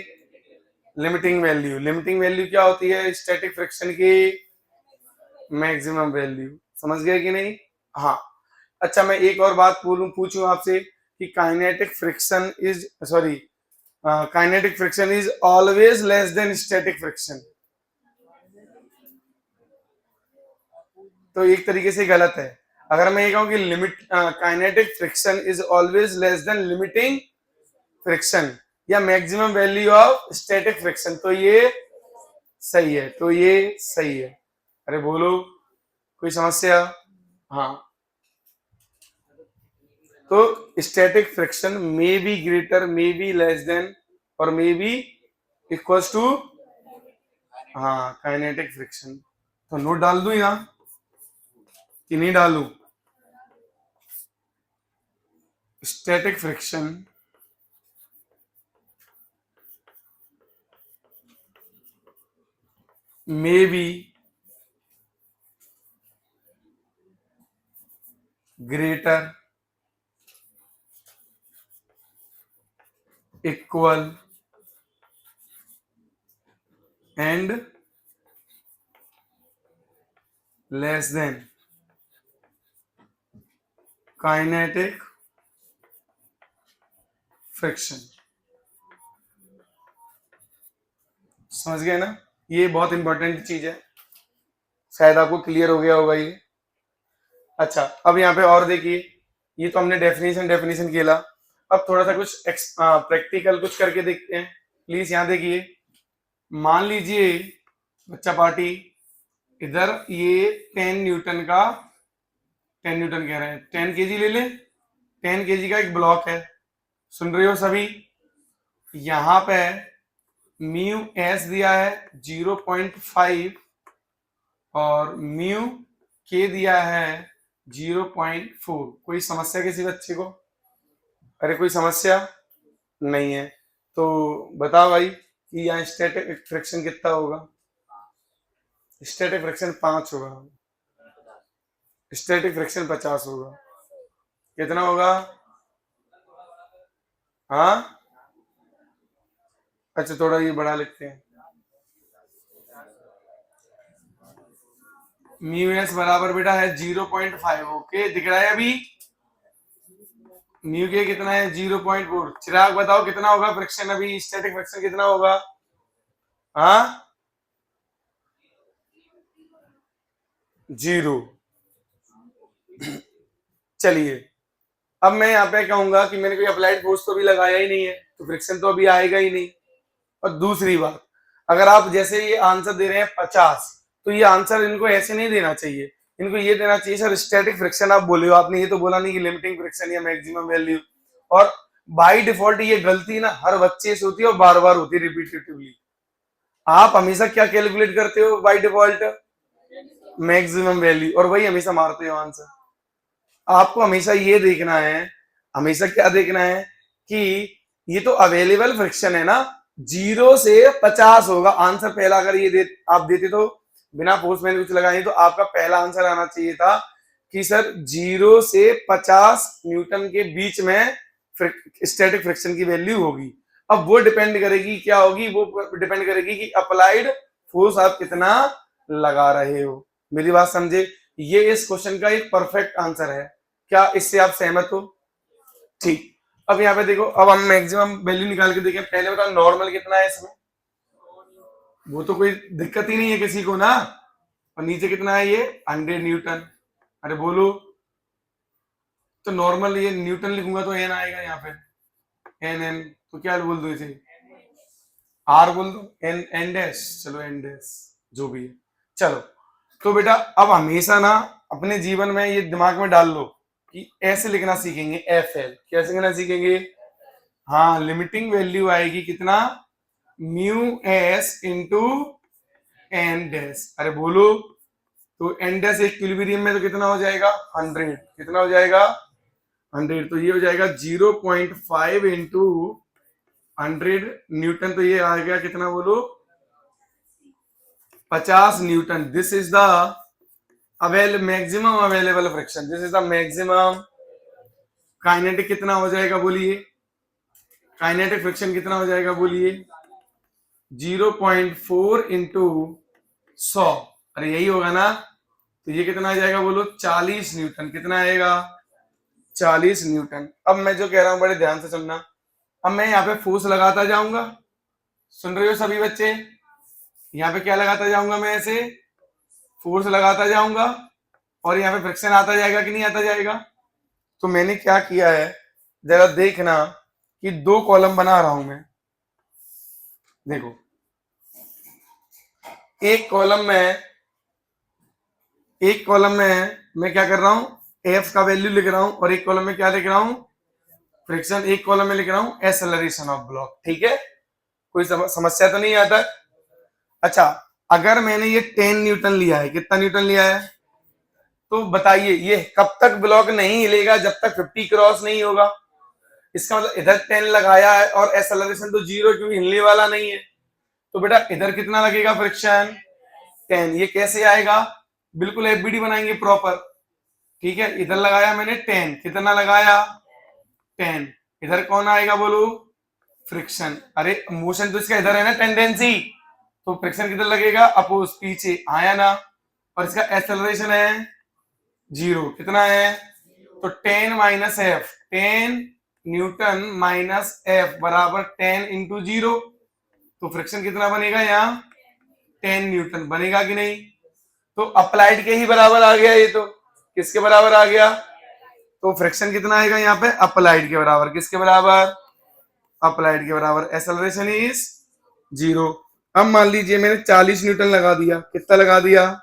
Limiting value. लिमिटिंग वैल्यू क्या होती है? स्टैटिक फ्रिक्शन की मैक्सिमम वैल्यू। समझ गए कि नहीं? हाँ। अच्छा, मैं एक और बात पूछूं आपसे कि kinetic friction is, sorry, kinetic friction is always less then static friction. तो एक तरीके से गलत है। अगर मैं ये कहूं कि kinetic friction is always less than limiting friction या maximum value of static friction, तो ये सही है। तो ये सही है। अरे बोलो, कोई समस्या? हाँ, तो static friction may be greater, may be less than, और मे बी इक्वल्स टू, हाँ, काइनेटिक फ्रिक्शन। तो नोट डाल दूं यहाँ कि नहीं डालूं? Static friction may be greater, equal and less than kinetic friction. समझ गए ना? ये बहुत इंपॉर्टेंट चीज है, शायद आपको क्लियर हो गया होगा ये। अच्छा, अब यहाँ पे और देखिए, ये तो हमने डेफिनेशन किया। अब थोड़ा सा कुछ प्रैक्टिकल कुछ करके देखते हैं। प्लीज यहाँ देखिए, मान लीजिए बच्चा पार्टी, इधर ये 10 न्यूटन का, 10 न्यूटन कह रहे हैं, 10 केजी ले ले, 10 केजी का एक ब्लॉक है। सुन रहे हो सभी? यहाँ पे म्यू एस दिया है 0.5 और म्यू के दिया है 0.4। कोई समस्या किसी बच्चे को? अरे कोई समस्या नहीं है? तो बताओ भाई कि यहाँ स्टैटिक फ्रिक्शन कितना होगा? स्टैटिक फ्रिक्शन 5 होगा। स्टैटिक फ्रिक्शन 50 होगा। कितना होगा? हाँ, अच्छा थोड़ा ये बढ़ा लिखते हैं। म्यू एस बराबर बेटा है 0.5। ओके, दिख रहा है अभी? म्यू के कितना है? 0.4। चिराग बताओ कितना होगा फ्रिक्शन अभी, स्टैटिक फ्रिक्शन कितना होगा? हाँ, 0। चलिए, अब मैं यहाँ पे कहूंगा कि मैंने कोई अप्लाइड फोर्स तो भी लगाया ही नहीं है, तो फ्रिक्शन तो अभी आएगा ही नहीं। और दूसरी बात, अगर आप जैसे ये आंसर दे रहे हैं 50, तो ये आंसर इनको ऐसे नहीं देना चाहिए, इनको ये देना चाहिए सर स्टैटिक फ्रिक्शन आप बोले हो, आपने ये तो बोला नहीं कि लिमिटिंग फ्रिक्शन या मैक्सिमम वैल्यू। और बाय डिफॉल्ट ये गलती ना हर बच्चे से होती है और बार बार होती है रिपीटेटिवली। आप हमेशा क्या कैलकुलेट करते हो बाय डिफॉल्ट? मैक्सिमम वैल्यू, और वही हमेशा मारते हो आंसर। आपको हमेशा ये देखना है, हमेशा क्या देखना है कि ये तो अवेलेबल फ्रिक्शन है ना, 0 से 50 होगा आंसर पहला। अगर ये आप देते तो बिना फोर्स मैंने कुछ लगाई तो आपका पहला आंसर आना चाहिए था कि सर 0 से 50 न्यूटन के बीच में स्टैटिक फ्रिक्शन की वैल्यू होगी। अब वो डिपेंड करेगी, क्या होगी? वो डिपेंड करेगी कि अप्लाइड फोर्स आप कितना लगा रहे हो। मेरी बात समझे? ये इस क्वेश्चन का एक परफेक्ट आंसर है। क्या इससे आप सहमत हो? ठीक। अब यहाँ पे देखो, अब हम मैक्सिमम वैल्यू निकाल के देखें। पहले बताओ नॉर्मल कितना है इसमें? वो तो कोई दिक्कत ही नहीं है किसी को ना। और नीचे कितना है ये? 100 न्यूटन। अरे बोलो, तो नॉर्मल ये न्यूटन लिखूंगा तो एन आएगा यहाँ पे, एन एन। तो क्या बोल दो इसे? आर बोल दो, एन एन डैश। चलो एन डैश जो भी है। चलो, तो बेटा अब हमेशा ना अपने जीवन में ये दिमाग में डाल लो कि ऐसे लिखना सीखेंगे, एफ एल कैसे लिखना सीखेंगे? हाँ, लिमिटिंग वैल्यू आएगी कितना? Mu s into N dash. अरे बोलो, तो एन डैश इक्विलिब्रियम में तो कितना हो जाएगा? 100। कितना हो जाएगा? 100। तो ये हो जाएगा 0.5 इंटू 100 न्यूटन। तो ये आ गया कितना बोलो? 50 Newton. This is the maximum available friction, this is the maximum. Kinetic कितना हो जाएगा बोलिए? काइनेटिक फ्रिक्शन कितना हो जाएगा बोलिए? 0.4 इंटू 100। अरे यही होगा ना? तो ये कितना आ जाएगा बोलो? 40 न्यूटन। कितना आएगा? 40 न्यूटन। अब मैं जो कह रहा हूं बड़े ध्यान से सुनना। अब मैं यहाँ पे फोर्स लगाता जाऊंगा, सुन रहे हो सभी बच्चे? यहाँ पे क्या लगाता जाऊंगा मैं? ऐसे फोर्स लगाता जाऊंगा और यहाँ पे फ्रिक्शन आता जाएगा कि नहीं आता जाएगा? तो मैंने क्या किया है, जरा देखना कि 2 कॉलम बना रहा हूं मैं। देखो, एक कॉलम में मैं क्या कर रहा हूं? एफ का वैल्यू लिख रहा हूं, और एक कॉलम में क्या लिख रहा हूं? फ्रिक्शन। एक कॉलम में लिख रहा हूं एक्सेलरेशन ऑफ ब्लॉक। ठीक है, कोई समस्या तो नहीं आता? अच्छा, अगर मैंने ये 10 न्यूटन लिया है, कितना न्यूटन लिया है? तो बताइए ये कब तक ब्लॉक नहीं हिलेगा? जब तक 50 क्रॉस नहीं होगा। इसका मतलब इधर 10 लगाया है और एक्सेलरेशन तो 0, क्योंकि हिलने वाला नहीं है। तो बेटा इधर कितना लगेगा फ्रिक्शन? 10। ये कैसे आएगा? बिल्कुल एफबीडी बनाएंगे प्रॉपर। ठीक है, इधर लगाया मैंने 10। कितना लगाया? 10। इधर कौन आएगा बोलो? फ्रिक्शन। अरे मोशन तो इसका इधर है ना, टेंडेंसी। तो फ्रिक्शन किधर लगेगा? अपोज, पीछे आया ना। और इसका एक्सेलरेशन है 0। कितना है? तो 10 minus F, 10 Newton minus F बराबर 10 इंटू 0। तो फ्रिक्शन कितना बनेगा यहाँ? 10 न्यूटन बनेगा कि नहीं? तो अप्लाइड के ही बराबर आ गया ये तो। किसके बराबर आ गया? तो फ्रिक्शन कितना आएगा यहाँ पे? अप्लाइड के बराबर। किसके बराबर? अप्लाइड के बराबर। Acceleration is 0। अब मान लीजिए मैंने 40 न्यूटन लगा दिया। कितना लगा दिया?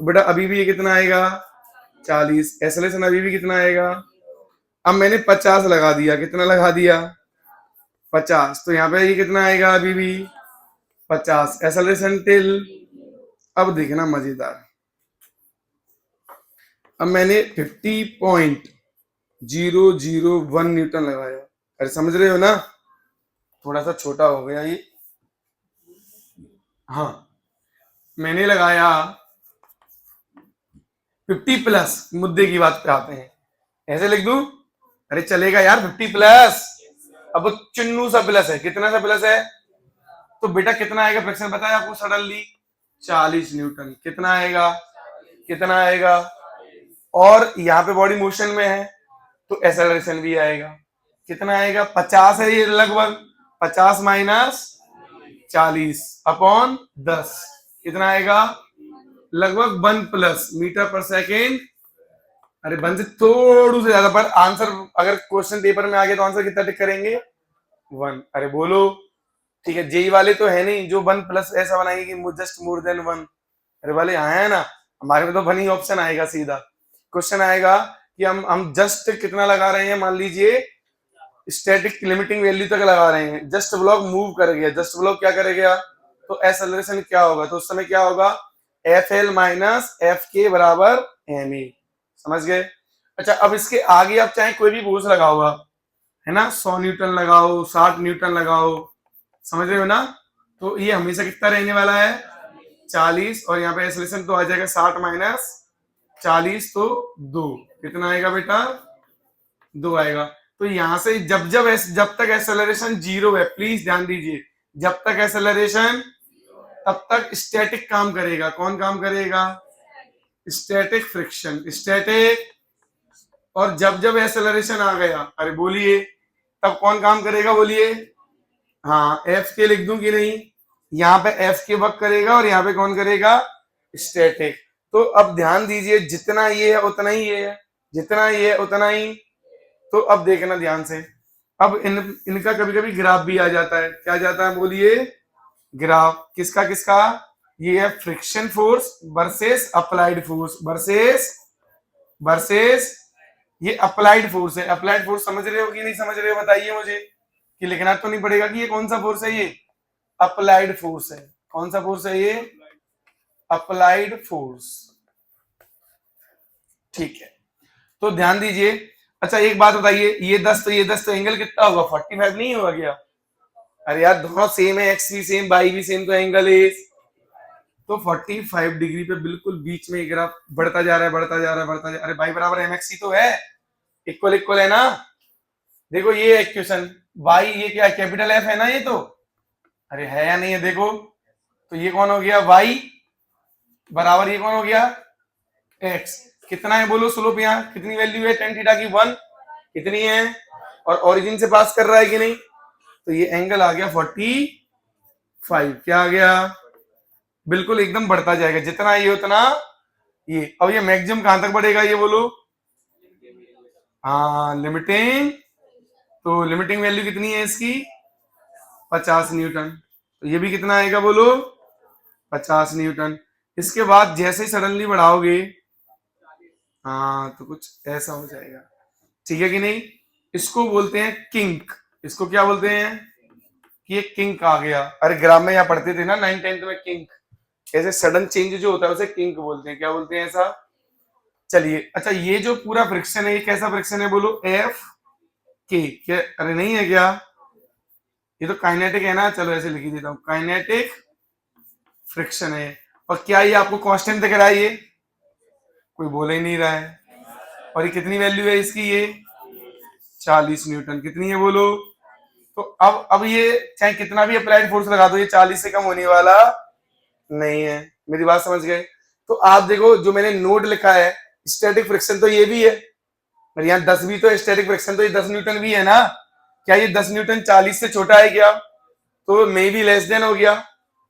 तो बेटा अभी भी ये कितना आएगा? 40। एक्सेलरेशन अभी भी कितना आएगा? अब मैंने 50 लगा दिया। कितना लगा दिया? 50। तो यहाँ पे ये कितना आएगा? अभी भी 50। एक्सेलरेशन टिल, अब देखना मजेदार। अब मैंने 50.001 न्यूटन लगाया। अरे समझ रहे हो ना? थोड़ा सा छोटा हो गया ये। हाँ, मैंने लगाया 50 प्लस, मुद्दे की बात पे आते हैं, ऐसे लिख दूं? अरे चलेगा यार, 50 प्लस। अब चुन्नू सा प्लस है, कितना सा प्लस है? तो बेटा कितना आएगा फ्रिक्शन बताया आपको सडनली? 40 न्यूटन। कितना आएगा? कितना आएगा? और यहाँ पे बॉडी मोशन में है तो एक्सेलरेशन भी आएगा। कितना आएगा? 50 है ये लगभग, 50 माइनस 40 अपॉन 10, कितना आएगा? लगभग 1 प्लस मीटर पर सेकेंड। अरे 1 से थोड़ू से ज्यादा, पर आंसर अगर क्वेश्चन पेपर में आ गया तो आंसर कितना टिक करेंगे? 1। अरे बोलो, ठीक है। जेई वाले तो है नहीं जो 1 प्लस ऐसा बनाएंगे कि जस्ट मोर देन 1। अरे वाले यहाँ है ना, हमारे में तो 1 ही ऑप्शन आएगा सीधा। क्वेश्चन आएगा कि हम जस्ट कितना लगा रहे हैं, मान लीजिए स्टैटिक लिमिटिंग वैल्यू तक लगा रहे हैं, जस्ट ब्लॉक मूव कर गया, जस्ट ब्लॉक क्या करेगा, तो एक्सेलरेशन क्या होगा, तो उस समय क्या होगा? एफ एल माइनस एफ के बराबर एम ए। समझ गए? अच्छा, अब इसके आगे आप चाहे कोई भी फोर्स लगाओ आप, है ना, 100 न्यूटन लगाओ, 60 न्यूटन लगाओ, समझ रहे हो ना, तो ये हमेशा कितना रहने वाला है? 40। और यहाँ पे एक्सेलरेशन तो आ जाएगा 60 माइनस 40 तो 2, कितना आएगा बेटा? 2 आएगा। तो यहां से जब तक एक्सेलरेशन 0 है, प्लीज ध्यान दीजिए, जब तक एक्सेलरेशन, तब तक स्टैटिक काम करेगा। कौन काम करेगा? Static friction, static. और जब एक्सेलरेशन आ गया, अरे बोलिए, तब कौन काम करेगा? बोलिए। हाँ, एफ के लिख दूं कि नहीं? यहाँ पे एफ के वर्क करेगा और यहाँ पे कौन करेगा? स्टैटिक। तो अब ध्यान दीजिए, जितना ये है उतना ही ये है, जितना ये है उतना ही। तो अब देखना ध्यान से, अब इनका कभी कभी ग्राफ भी आ जाता है। क्या जाता है? बोलिए। ग्राफ किसका किसका? ये है friction force versus applied force, versus ये अप्लाइड फोर्स है। अप्लाइड फोर्स समझ रहे हो कि नहीं समझ रहे हो? बताइए मुझे, कि लिखना तो नहीं पड़ेगा कि ये कौन सा फोर्स है? ये अप्लाइड फोर्स है। कौन सा फोर्स है ये? Applied force. ठीक है, तो ध्यान दीजिए। अच्छा एक बात बताइए, ये 10 तो ये 10 तो एंगल कितना होगा? 45 नहीं होगा क्या? अरे यार दोनों सेम है, एक्स भी सेम वाई भी सेम, तो एंगल इज, तो 45 डिग्री पे बिल्कुल बीच में ग्राफ बढ़ता जा रहा है, बढ़ता जा रहा है, बढ़ता जा रहा है। अरे वाई बराबर एम एक्स ही तो है, इक्वल इक्वल है ना। देखो ये इक्वेशन, वाई ये क्या है? कैपिटल एफ है ना ये तो। अरे है या नहीं है? देखो, तो ये कौन हो गया? वाई बराबर ये कौन हो गया? एक्स। कितना है बोलो स्लोप? यहाँ कितनी वैल्यू है टेन थीटा की? 1। कितनी है? और ओरिजिन से पास कर रहा है कि नहीं? तो ये एंगल आ गया 45। क्या आ गया? बिल्कुल एकदम बढ़ता जाएगा, जितना ये उतना ये। अब ये मैक्सिमम कहां तक बढ़ेगा ये बोलो? हाँ, लिमिटिंग। तो लिमिटिंग वैल्यू कितनी है इसकी? 50 न्यूटन। तो ये भी कितना आएगा बोलो? 50 न्यूटन। इसके बाद जैसे ही सडनली बढ़ाओगे, हाँ, तो कुछ ऐसा हो जाएगा, ठीक है कि नहीं? इसको बोलते हैं किंक। इसको क्या बोलते हैं? कि ये किंक आ गया। अरे ग्राम में यहाँ पढ़ते थे ना 9th 10th में, किंक, ऐसे सडन चेंज जो होता है उसे किंक बोलते हैं। क्या बोलते हैं ऐसा? चलिए, अच्छा ये जो पूरा फ्रिक्शन है ये कैसा फ्रिक्शन है बोलो? एफ के। क्या? अरे नहीं है क्या? ये तो काइनेटिक है ना, चलो ऐसे लिख ही देता हूँ, काइनेटिक फ्रिक्शन है। और क्या ये आपको कांस्टेंट दिख रहा है? ये कोई बोल ही नहीं रहा है। और ये कितनी वैल्यू है इसकी? ये 40 न्यूटन। कितनी है बोलो? तो अब ये चाहे कितना भी अप्लाइड फोर्स लगा दो, ये 40 से कम होने वाला नहीं है। मेरी बात समझ गए? तो आप देखो जो मैंने नोट लिखा है, स्टैटिक फ्रिक्शन तो ये भी है, और यहाँ 10 भी तो स्टैटिक फ्रिक्शन, तो ये 10 न्यूटन भी है ना। क्या ये 10 न्यूटन 40 से छोटा है क्या? तो मे बी लेस देन हो गया।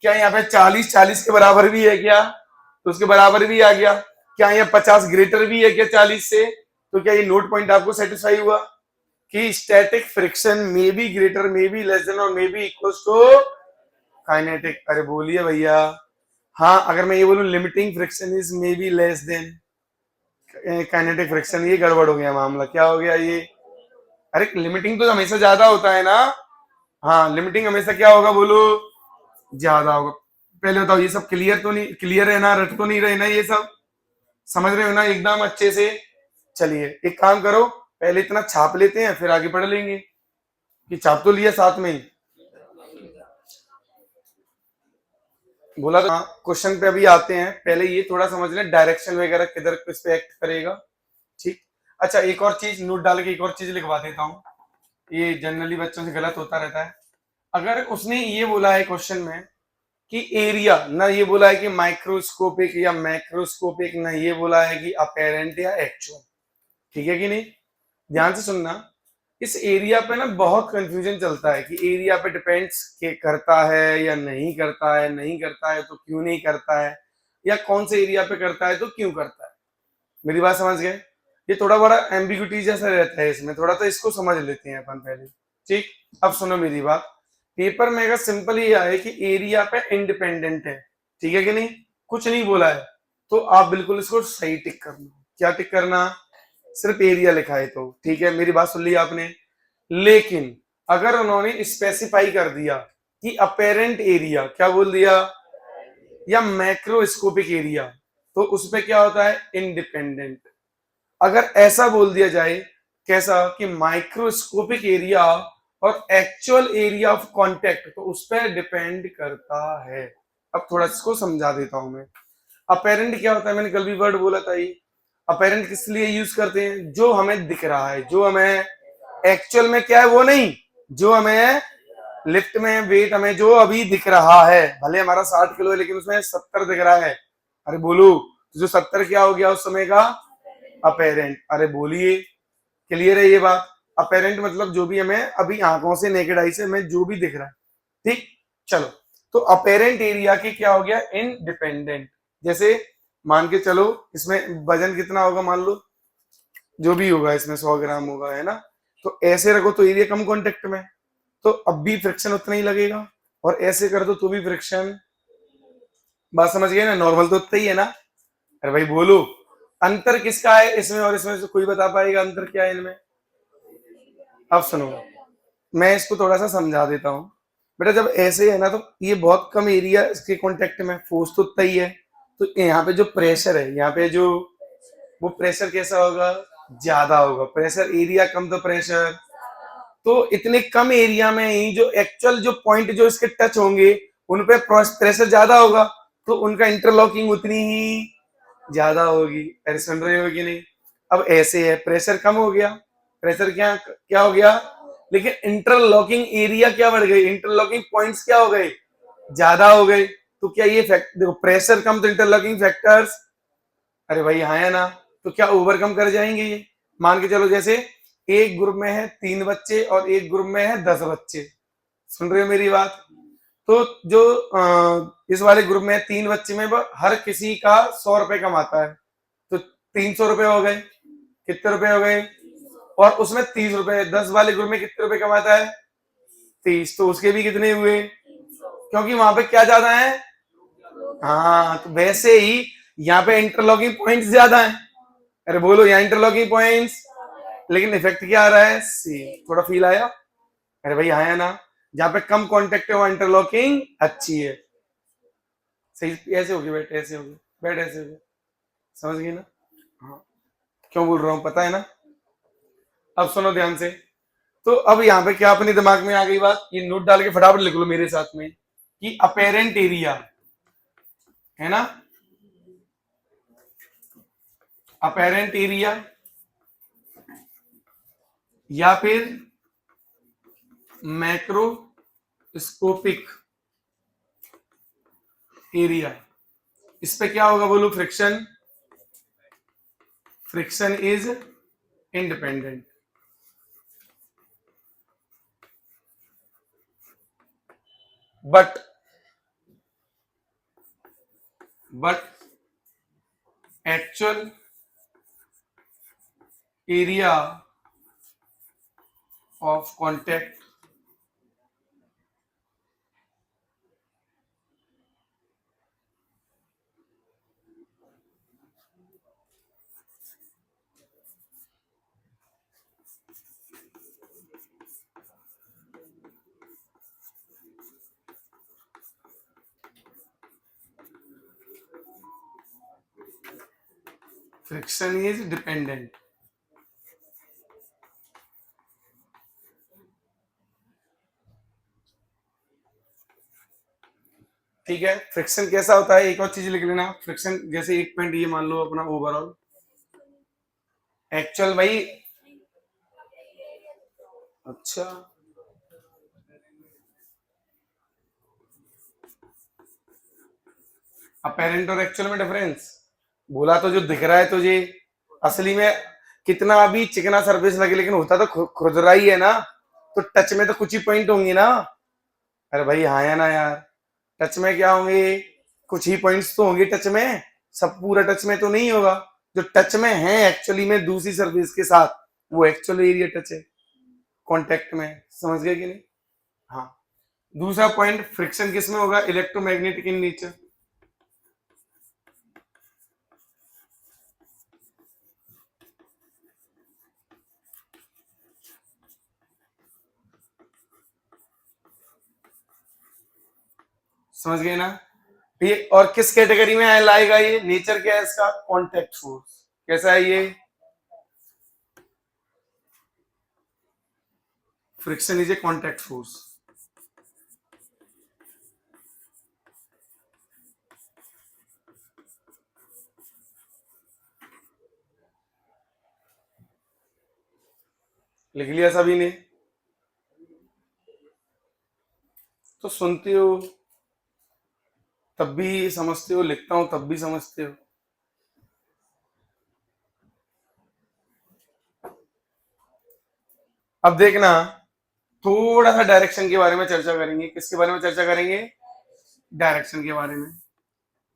क्या यहाँ पे 40 के बराबर भी है क्या? तो उसके बराबर भी आ गया। क्या यहाँ 50 ग्रेटर भी है क्या 40 से? तो क्या ये नोट पॉइंट आपको सेटिस्फाई हुआ कि static friction may be greater, may be less than और may be equal to kinetic? अरे बोलिए भैया। हाँ, अगर मैं ये बोलूं limiting friction is may be less than kinetic friction, ये गड़बड़ हो गया मामला। क्या हो गया ये? अरे लिमिटिंग तो हमेशा ज्यादा होता है ना। हाँ, लिमिटिंग हमेशा क्या होगा बोलो? ज्यादा होगा। पहले बताओ, ये सब क्लियर तो नहीं, क्लियर है ना? रट तो नहीं रहे ना? ये सब समझ रहे हो ना एकदम अच्छे से? चलिए एक काम करो, पहले इतना छाप लेते हैं फिर आगे पढ़ लेंगे। कि छाप तो लिया साथ में ही। बोला तो क्वेश्चन पे अभी आते हैं, पहले ये थोड़ा समझ लें डायरेक्शन वगैरह किधर किस पे एक्ट करेगा। ठीक। अच्छा, एक और चीज नोट डाल के एक और चीज लिखवा देता हूँ, ये जनरली बच्चों से गलत होता रहता है। अगर उसने ये बोला है क्वेश्चन में कि एरिया, ना ये बोला है कि माइक्रोस्कोपिक या मैक्रोस्कोपिक, ना ये बोला है कि अपेरेंट या एक्चुअल, ठीक है कि नहीं? ध्यान से सुनना, इस एरिया पे ना बहुत कंफ्यूजन चलता है कि एरिया पे डिपेंड्स के करता है या नहीं करता है, नहीं करता है तो क्यों नहीं करता है, या कौन से एरिया पे करता है तो क्यों करता है। मेरी बात समझ गए? ये थोड़ा बड़ा एम्बिग्यूटी जैसा रहता है इसमें, थोड़ा तो इसको समझ लेते हैं अपन पहले। ठीक। अब सुनो मेरी बात, पेपर में अगर सिंपल ये आए कि एरिया पे इंडिपेंडेंट है, ठीक है कि नहीं, कुछ नहीं बोला है, तो आप बिल्कुल इसको सही टिक करना। क्या टिक करना? सिर्फ एरिया लिखा है तो ठीक है, मेरी बात सुन ली आपने। लेकिन अगर उन्होंने स्पेसिफाई कर दिया कि अपेरेंट एरिया, क्या बोल दिया, या मैक्रोस्कोपिक एरिया, तो उसमें क्या होता है, इंडिपेंडेंट। अगर ऐसा बोल दिया जाए, कैसा, कि माइक्रोस्कोपिक एरिया और एक्चुअल एरिया ऑफ कांटेक्ट, तो उस पर डिपेंड करता है। अब थोड़ा इसको समझा देता हूं मैं। अपेरेंट क्या होता है, मैंने कल भी वर्ड बोला था ये। अपेरेंट किस लिए यूज करते हैं? जो हमें दिख रहा है, जो हमें एक्चुअल में क्या है वो नहीं, जो हमें लिफ्ट में वेट हमें जो अभी दिख रहा है, भले हमारा 60 किलो है लेकिन उसमें 70 दिख रहा है। अरे बोलो, तो जो 70 क्या हो गया उस समय का? अपेरेंट। अरे बोलिए, क्लियर है ये बात? अपेरेंट मतलब जो भी हमें अभी आंखों से, नेकेड आई से हमें जो भी दिख रहा है। ठीक। चलो, तो अपेरेंट एरिया के क्या हो गया, इंडिपेंडेंट। जैसे मान के चलो इसमें वजन कितना होगा, मान लो जो भी होगा इसमें 100 ग्राम होगा, है ना, तो ऐसे रखो तो एरिया कम कांटेक्ट में, तो अब भी फ्रिक्शन उतना ही लगेगा, और ऐसे कर दो तो भी फ्रिक्शन। बात समझ गए ना? नॉर्मल तो उतना ही है ना? अरे भाई बोलो, अंतर किसका है इसमें और इसमें से कोई बता पाएगा अंतर क्या है इनमें? अब सुनो, मैं इसको थोड़ा सा समझा देता हूँ। बेटा जब ऐसे है ना, तो ये बहुत कम एरिया इसके कांटेक्ट में, फोर्स तो उतना ही है, तो यहाँ पे जो प्रेशर है, यहाँ पे जो वो प्रेशर कैसा होगा, ज्यादा होगा। प्रेशर एरिया कम तो प्रेशर, तो इतने कम एरिया में ही जो एक्चुअल जो पॉइंट जो इसके टच होंगे उन पे प्रेशर ज्यादा होगा, तो उनका इंटरलॉकिंग उतनी ही ज्यादा होगी। अरे सुन रहे हो कि नहीं? अब ऐसे है, प्रेशर कम हो गया, प्रेशर क्या क्या हो गया, लेकिन इंटरलॉकिंग एरिया क्या बढ़ गई, इंटरलॉकिंग पॉइंट्स क्या हो गए, ज्यादा हो गए। तो क्या ये फैक्ट देखो, प्रेशर कम तो इंटरलॉकिंग फैक्टर्स, अरे भाई हाँ है ना, तो क्या ओवरकम कर जाएंगे ये। मान के चलो जैसे एक ग्रुप में है 3 बच्चे और एक ग्रुप में है 10 बच्चे, सुन रहे हो मेरी बात? तो जो इस वाले ग्रुप में 3 बच्चे में हर किसी का 100 रुपए कमाता है, तो 300 रुपए हो गए। कितने रुपए हो गए? और उसमें 30 रुपए, 10 वाले ग्रुप में कितने रुपए कमाता है? 30, तो उसके भी कितने हुए? क्योंकि वहां पे क्या ज्यादा है, हाँ, तो वैसे ही यहाँ पे इंटरलॉकिंग पॉइंट्स ज्यादा है। अरे बोलो, यहाँ इंटरलॉकिंग पॉइंट्स, लेकिन इफेक्ट क्या आ रहा है, सेम। थोड़ा फील आया? अरे भाई आया ना, जहाँ पे कम कॉन्टेक्ट है वहां इंटरलॉकिंग अच्छी है। सही, ऐसे होगी बैठ, ऐसे होगी बैठ, ऐसे होगी, समझ गई ना? हाँ, क्यों बोल रहा हूँ पता है ना? अब सुनो ध्यान से, तो अब यहाँ पे क्या अपने दिमाग में आ गई बात, ये नोट डाल के फटाफट लिख लो मेरे साथ में, कि अपेरेंट एरिया है ना, अपेरेंट एरिया या फिर मैक्रोस्कोपिक एरिया, इस पे क्या होगा बोलो, friction, friction is independent. But but actual area of contact friction is dependent. ठीक है, फ्रिक्शन कैसा होता है, एक और चीज लिख लेना। फ्रिक्शन जैसे एक पॉइंट ये मान लो अपना ओवरऑल एक्चुअल भाई। अच्छा, अपेरेंट और एक्चुअल में डिफरेंस बोला तो जो दिख रहा है तुझे असली में कितना भी चिकना सरफेस लगे, लेकिन होता तो खुरदुरा ही है ना। तो टच में तो कुछ ही पॉइंट होंगे ना। अरे भाई हाँ या ना यार, टच में क्या होंगे, कुछ ही पॉइंट्स तो होंगे टच में, सब पूरा टच में तो नहीं होगा। जो टच में है एक्चुअली में दूसरी सर्विस के साथ, वो एक्चुअल एरिया टच है कांटेक्ट में। समझ गए कि नहीं? हाँ। दूसरा पॉइंट, फ्रिक्शन किस में होगा, इलेक्ट्रोमैग्नेटिक इन नेचर। समझ गए ना? ये और किस कैटेगरी में लाएगा, ये नेचर क्या है इसका, कांटेक्ट फोर्स। कैसा है ये, friction is a contact force. लिख लिया सभी ने? तो सुनते हो तब भी समझते हो, लिखता हूं तब भी समझते हो। अब देखना, थोड़ा सा डायरेक्शन के बारे में चर्चा करेंगे। किसके बारे में चर्चा करेंगे, डायरेक्शन के बारे में।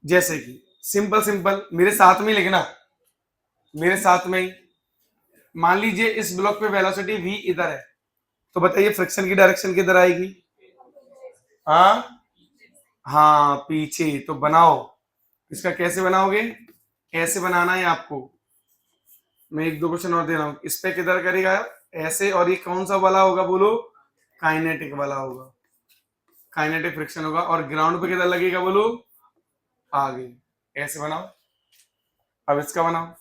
जैसे कि सिंपल सिंपल मेरे साथ में लिखना, मेरे साथ में ही मान लीजिए इस ब्लॉक पे वेलोसिटी v इधर है, तो बताइए फ्रिक्शन की डायरेक्शन किधर आएगी। हाँ, हाँ पीछे। तो बनाओ, इसका कैसे बनाओगे, ऐसे बनाना है आपको। मैं एक दो क्वेश्चन और दे रहा हूं, इस पे किधर करेगा, ऐसे। और ये कौन सा वाला होगा बोलो, काइनेटिक वाला होगा, काइनेटिक फ्रिक्शन होगा। और ग्राउंड पे किधर लगेगा बोलो, आगे। ऐसे बनाओ। अब इसका बनाओ।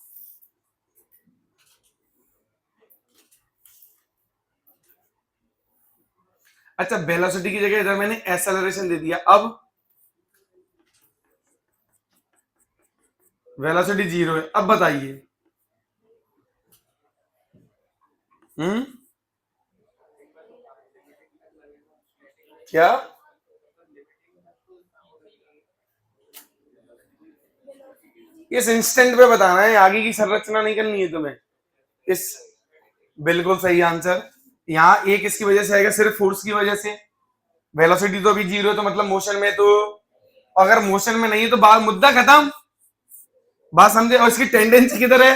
अच्छा, वेलोसिटी की जगह इधर मैंने एक्सेलरेशन दे दिया। अब वेलोसिटी 0 है, अब बताइए। हम्म, क्या, इस इंस्टेंट पे बताना है, आगे की संरचना नहीं करनी है तुम्हें। इस, बिल्कुल सही आंसर। यहाँ एक इसकी वजह से आएगा, सिर्फ फोर्स की वजह से। वेलोसिटी तो अभी 0 है, तो मतलब मोशन में। तो अगर मोशन में नहीं है तो बात, मुद्दा खत्म। बात समझे? और इसकी टेंडेंसी किधर है,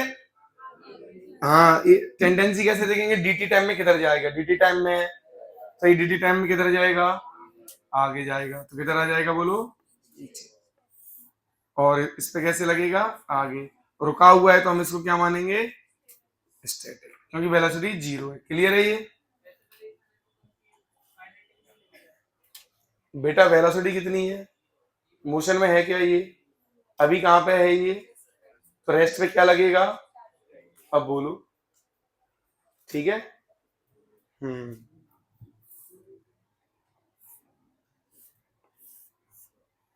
हाँ टेंडेंसी कैसे देखेंगे, डीटी टाइम में किधर जाएगा, डीटी टाइम में। तो ये डीटी टाइम में किधर जाएगा, आगे जाएगा। तो किधर आ जाएगा बोलो, पीछे। और इस पे कैसे लगेगा, आगे। रुका हुआ है तो हम इसको क्या मानेंगे, स्टैटिक, क्योंकि वेलोसिटी 0 है। क्लियर है ये बेटा? वेलोसिटी कितनी है, मोशन में है क्या ये, अभी कहां पे है ये, तो रेस्ट पे क्या लगेगा। अब बोलो, ठीक है। हम्म,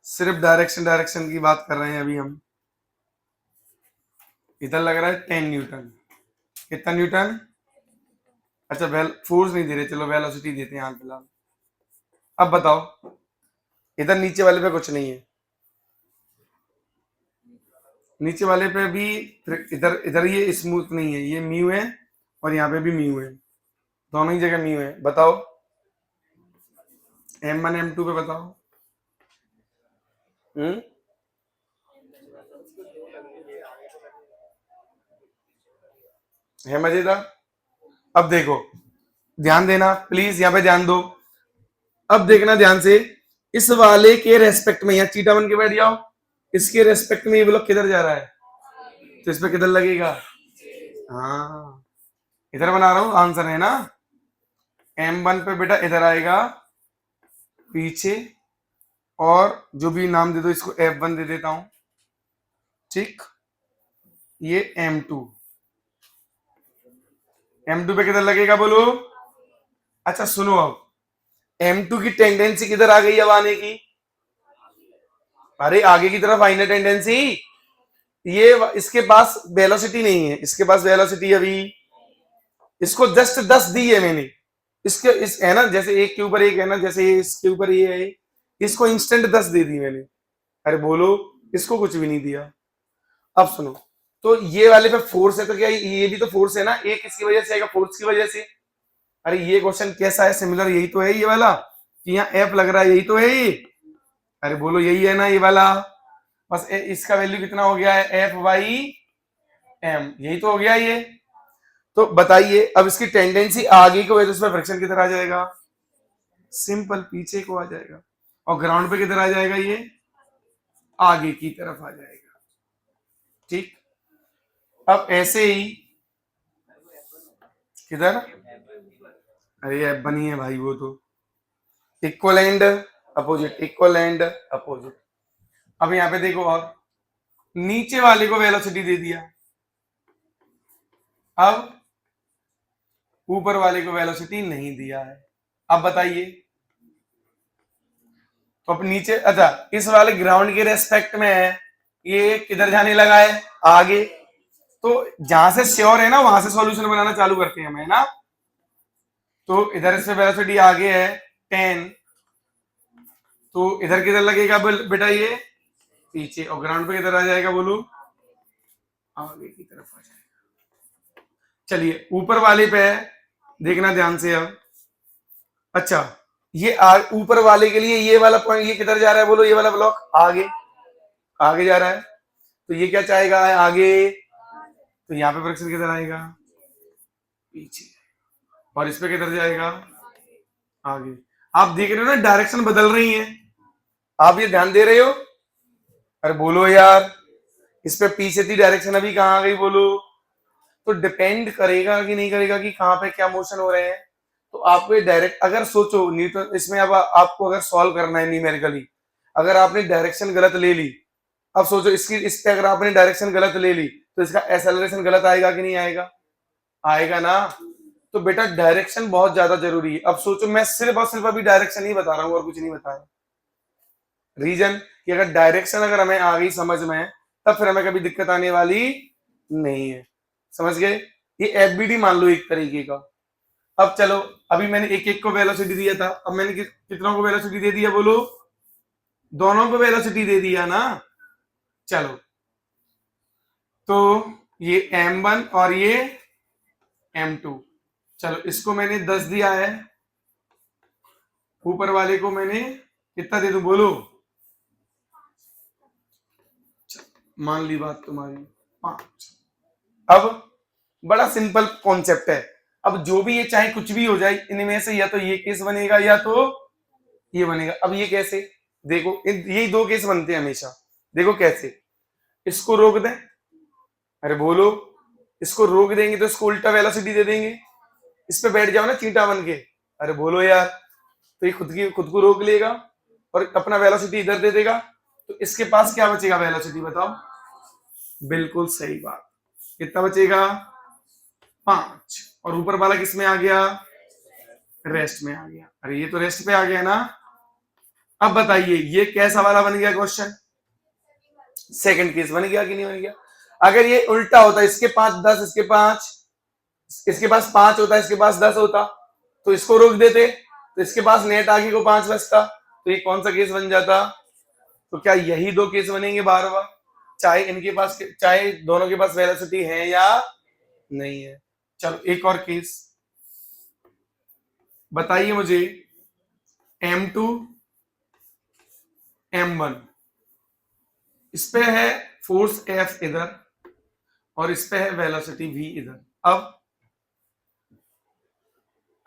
सिर्फ डायरेक्शन डायरेक्शन की बात कर रहे हैं अभी हम। इधर लग रहा है 10 न्यूटन। कितना न्यूटन? अच्छा, वेल फोर्स नहीं दे रहे, चलो वेलोसिटी देते हैं यहाँ फिलहाल। अब बताओ, इधर नीचे वाले पे कुछ नहीं है, नीचे वाले पे भी इधर इधर ये स्मूथ नहीं है, ये म्यू है। और यहाँ पे भी म्यू है, दोनों ही जगह म्यू है। बताओ M1 M2 पे बताओ। हम्म, है मजेदार। अब देखो, ध्यान देना प्लीज, यहाँ पे ध्यान दो। अब देखना ध्यान से, इस वाले के रेस्पेक्ट में, यहाँ चीटा बन के बैठ जाओ, इसके रेस्पेक्ट में ये ब्लॉक किधर जा रहा है, तो इस पे किधर लगेगा, हाँ इधर बना रहा हूं, आंसर है ना। M1 पे बेटा इधर आएगा, पीछे। और जो भी नाम दे दो, इसको F1 दे देता हूं, ठीक। ये M2, M2 पे किधर लगेगा बोलो। अच्छा सुनो, अब M2 की टेंडेंसी किधर आ गई अब आने की, अरे आगे की तरफ आई ना टेंडेंसी, ये इसके पास वेलोसिटी नहीं है, इसके पास वेलोसिटी अभी, इसको जस्ट 10 दी है मैंने, इसके इस है ना, जैसे एक के ऊपर एक है ना, जैसे इसके ऊपर ये है, इसको इंस्टेंट 10 दे दी मैंने। अरे बोलो, इसको कुछ भी नहीं दिया। अब सुनो, तो ये वाले पे फोर्स है, तो क्या ये भी तो फोर्स है ना, एक किसकी वजह से आएगा, फोर्स की वजह से। अरे ये क्वेश्चन कैसा है, सिमिलर यही तो है ये वाला, कि यहाँ एफ लग रहा है, यही तो है ये। अरे बोलो यही है ना ये वाला, बस इसका वैल्यू कितना हो गया है, एफ वाई एम, यही तो हो गया ये। तो बताइए अब इसकी टेंडेंसी आगे को है तो इसमें फ्रिक्शन किधर आ जाएगा, सिंपल पीछे को आ जाएगा, और ग्राउंड पे किधर आ जाएगा, ये आगे की तरफ आ जाएगा। ठीक, अब ऐसे ही किधर, अरे एफ बनी है भाई वो तो, equal and opposite, equal and opposite. अब यहां पे देखो, और नीचे वाले को वेलोसिटी दे दिया, अब ऊपर वाले को वेलोसिटी नहीं दिया है। अब बताइए, तो अब नीचे, अच्छा इस वाले ग्राउंड के रेस्पेक्ट में है, ये किधर जाने लगा है, आगे। तो जहां से श्योर है ना वहां से सॉल्यूशन बनाना चालू करते हैं हमें ना। तो इधर से वेलोसिटी आगे है 10, तो इधर किधर लगेगा बेटा, ये पीछे, और ग्राउंड पे किधर आ जाएगा बोलो, आगे की तरफ आ जाएगा। चलिए ऊपर वाले पे है, देखना ध्यान से अब। अच्छा ये ऊपर वाले के लिए ये वाला पॉइंट, ये किधर जा रहा है बोलो, ये वाला ब्लॉक आगे, आगे जा रहा है, तो ये क्या चाहेगा आगे, तो यहाँ पे फ्रिक्शन किधर आएगा, पीछे, और इस पे किधर जाएगा, आगे। आप देख रहे हो ना डायरेक्शन बदल रही है, आप ये ध्यान दे रहे हो, अरे बोलो यार, इस पे पीछे थी डायरेक्शन, अभी कहाँ आ गई बोलो। तो डिपेंड करेगा कि नहीं करेगा कि कहाँ पे क्या मोशन हो रहे हैं। तो आपको ये डायरेक्ट, अगर सोचो न्यूटन, इसमें अब आपको अगर सॉल्व करना है न्यूमेरिकली, अगर आपने डायरेक्शन गलत ले ली, अब सोचो इसकी, इस पे अगर आपने डायरेक्शन गलत ले ली तो इसका एक्सेलरेशन गलत आएगा कि नहीं आएगा, आएगा ना। तो बेटा डायरेक्शन बहुत ज्यादा जरूरी है। अब सोचो मैं सिर्फ और सिर्फ अभी डायरेक्शन ही बता रहा हूँ और कुछ नहीं बता रहा। रीजन कि अगर डायरेक्शन अगर हमें आ गई समझ में, तब फिर हमें कभी दिक्कत आने वाली नहीं है, समझ गए। ये एफबीडी मान लो एक तरीके का। अब चलो, अभी मैंने एक एक को वेलोसिटी दिया था, अब मैंने कितनों को वेलोसिटी दे दिया बोलो, दोनों को वेलोसिटी दे दिया ना। चलो तो ये m1 और ये m2, चलो इसको मैंने 10 दिया है, ऊपर वाले को मैंने कितना दे दूं बोलो, मान ली बात तुम्हारी 5। अब बड़ा सिंपल कॉन्सेप्ट है, अब जो भी ये चाहे कुछ भी हो जाए इनमें से, या तो ये केस बनेगा या तो ये बनेगा। अब ये कैसे, देखो यही दो केस बनते हैं हमेशा, देखो कैसे, इसको रोक दें, अरे बोलो, इसको रोक देंगे तो इसको उल्टा वेलोसिटी दे देंगे, इस पे बैठ जाओ ना चींटा बन के, अरे बोलो यार, तो ये खुद को रोक लेगा और अपना वेलोसिटी इधर दे देगा, तो इसके पास क्या बचेगा वेलोसिटी बताओ, बिल्कुल सही बात, कितना बचेगा 5, और ऊपर वाला किस में आ गया, रेस्ट में आ गया। अरे ये तो रेस्ट पे आ गया ना। अब बताइए ये कैसा वाला बन गया क्वेश्चन, सेकंड केस बन गया कि नहीं बन गया। अगर ये उल्टा होता, इसके पास 10, इसके पास 5 होता, इसके पास 10 होता, तो इसको रोक देते, तो इसके पास नेट आगे को 5 बचता, तो ये कौन सा केस बन जाता। तो क्या यही दो केस बनेंगे बार बार, चाहे इनके पास, चाहे दोनों के पास वेलोसिटी है या नहीं है। चलो एक और केस बताइए मुझे, m2 m1, इस पे है फोर्स F इधर और इस पे है वेलोसिटी v इधर। अब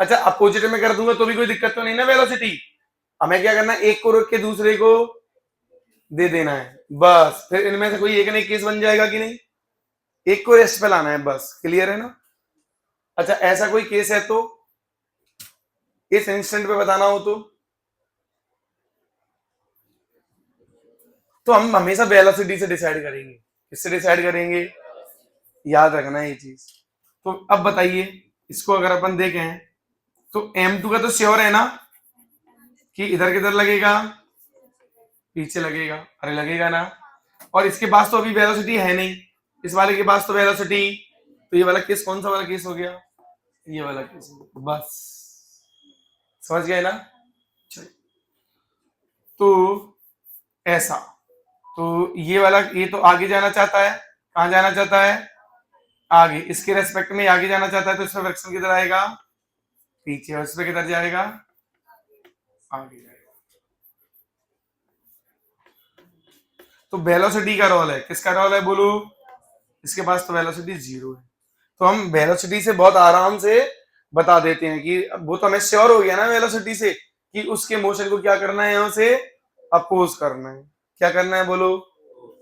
अच्छा अपोजिट में कर दूंगा तो भी कोई दिक्कत तो नहीं ना वेलोसिटी, हमें क्या करना है, एक को रोक के दूसरे को दे देना है बस, फिर इनमें से कोई एक ना एक केस बन जाएगा कि नहीं, एक को रेस्ट पे लाना है बस, क्लियर है ना। अच्छा ऐसा कोई केस है तो इस इंस्टेंट पे बताना हो तो हम हमेशा वेलोसिटी से डिसाइड करेंगे, किससे डिसाइड करेंगे, याद रखना ये चीज। तो अब बताइए इसको अगर अपन देखें तो m2 का तो श्योर है ना कि इधर किधर लगेगा, पीछे लगेगा, अरे लगेगा ना। और इसके पास तो अभी वेलोसिटी है नहीं, इस वाले के पास तो वेलोसिटी, तो ये वाला केस कौन सा वाला केस हो गया, ये वाला केस। बस समझ गए ना। चलिए, तो ऐसा, तो ये वाला, ये तो आगे जाना चाहता है, कहां जाना चाहता है, आगे, इसके रेस्पेक्ट में आगे जाना चाहता है, तो इसका फ्रिक्शन किधर आएगा, पीछे, और इस पे किधर जाएगा, आगे जाएगा। तो वेलोसिटी का रोल है, किसका रोल है बोलो, इसके पास तो वेलोसिटी 0 है, तो हम वेलोसिटी से बहुत आराम से बता देते हैं कि वो तो हमें श्योर हो गया ना वेलोसिटी से कि उसके मोशन को क्या करना है, यहां से अपोज करना है, क्या करना है बोलो,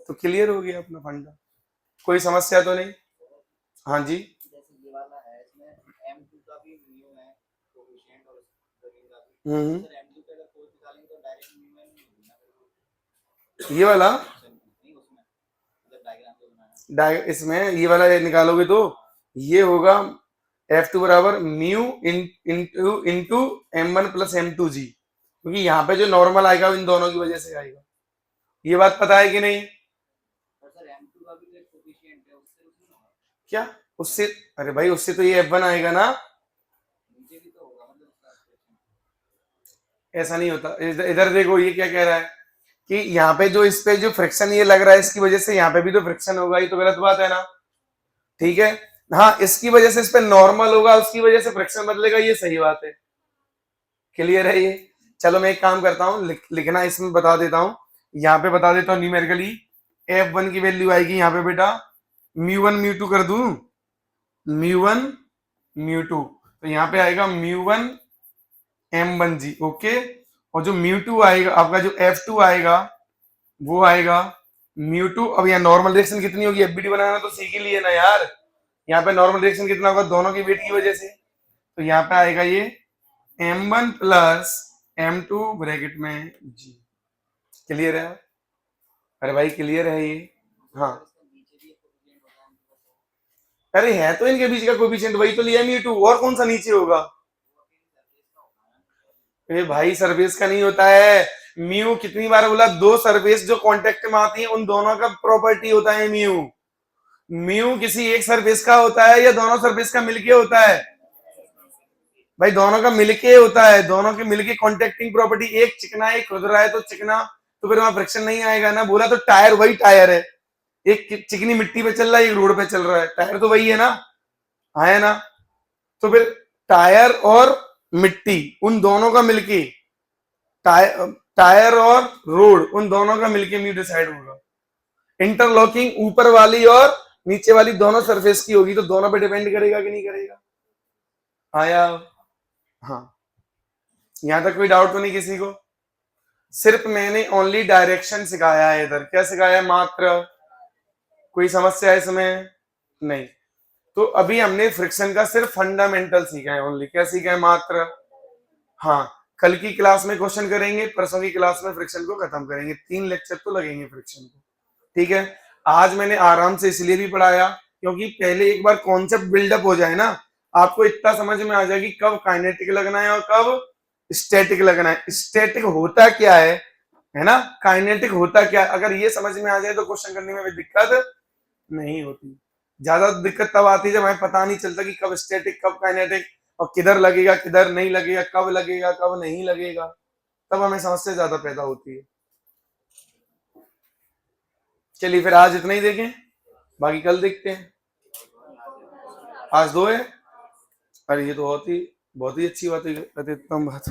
तो क्लियर हो गया अपना फंडा, कोई समस्या तो नहीं। हाँ जी, ये वाला इसमें ये वाला निकालोगे तो ये होगा F2 बराबर mu into M1 plus M2G, क्योंकि यहाँ पे जो नॉर्मल आएगा इन दोनों की वजह से आएगा, ये बात पता है कि नहीं। क्या उससे, अरे भाई उससे तो ये F1 आएगा ना, ऐसा नहीं होता, इधर देखो ये क्या कह रहा है कि यहाँ पे जो इस पे जो फ्रिक्शन ये लग रहा है इसकी वजह से यहाँ पे भी तो फ्रिक्शन होगा, ये तो गलत बात है ना, ठीक है। हाँ, इसकी वजह से इस पे नॉर्मल होगा, उसकी वजह से फ्रिक्शन बदलेगा, ये सही बात है, क्लियर है ये। चलो मैं एक काम करता हूँ, लिखना इसमें बता देता हूँ, यहाँ पे बता देता हूँ न्यूमेरिकली, F1 की वैल्यू आएगी यहाँ पे बेटा μ1 μ2 कर दूं, μ1 μ2, तो यहाँ पे आएगा μ1 M1G, ओके। और जो μ2 आएगा आपका, जो F2 आएगा वो आएगा μ2, अब यहाँ नॉर्मल रिएक्शन कितनी होगी, एफबीडी बनाना तो सीख ही लिए ना यार, यहाँ पे नॉर्मल रिएक्शन कितना होगा दोनों की वेट की वजह से, तो यहाँ पे आएगा ये M1 प्लस M2 ब्रैकेट में G, क्लियर है, अरे भाई क्लियर है ये, हाँ, अरे है तो इनके बीच का कोएफिशिएंट वही तो लिया μ2, और कौन सा नीचे होगा, अरे भाई सरफेस का नहीं होता है म्यू, कितनी बार बोला, दो सरफेस जो कांटेक्ट में आती है उन दोनों का प्रॉपर्टी होता है म्यू, म्यू किसी एक सरफेस का होता है या दोनों सरफेस का मिलके होता है, भाई दोनों का मिलके होता है, दोनों के मिलके कॉन्टेक्टिंग प्रॉपर्टी, एक चिकना एक खुरदरा है तो चिकना, तो फिर वहां फ्रिक्शन नहीं आएगा ना, बोला तो टायर वही टायर है, एक चिकनी मिट्टी पे चल रहा है एक रोड पे चल रहा है, टायर तो वही है ना, है ना, तो फिर टायर और मिट्टी उन दोनों का मिलके, टायर और रोड उन दोनों का मिलके म्यू डिसाइड होगा, इंटरलॉकिंग ऊपर वाली और नीचे वाली दोनों सरफेस की होगी, तो दोनों पे डिपेंड करेगा कि नहीं करेगा, आया, हाँ, यहां तक कोई डाउट तो नहीं किसी को, सिर्फ मैंने ओनली डायरेक्शन सिखाया है इधर, क्या सिखाया है मात्र, कोई समस्या है इसमें नहीं, तो अभी हमने फ्रिक्शन का सिर्फ फंडामेंटल सीखा है ओनली, क्या सीखा है मात्र, हाँ, कल की क्लास में क्वेश्चन करेंगे, परसों की क्लास में फ्रिक्शन को खत्म करेंगे, 3 लेक्चर तो लगेंगे फ्रिक्शन को, ठीक है। आज मैंने आराम से इसलिए भी पढ़ाया क्योंकि पहले एक बार कॉन्सेप्ट बिल्डअप हो जाए ना, आपको इतना समझ में आ जाएगी कब काइनेटिक लगना है और कब स्टैटिक लगना है, स्टैटिक होता क्या है ना, काइनेटिक होता क्या है, अगर ये समझ में आ जाए तो क्वेश्चन करने में भी दिक्कत नहीं होती, ज्यादा दिक्कत तब आती है जब हमें पता नहीं चलता कि कब स्टैटिक कब काइनेटिक, और किधर लगेगा किधर नहीं लगेगा, कब लगेगा कब नहीं लगेगा, तब हमें समस्या ज्यादा पैदा होती है। चलिए फिर आज इतना ही देखें, बाकी कल देखते हैं, आज 2 है, अरे ये तो बहुत ही अच्छी बात है, बात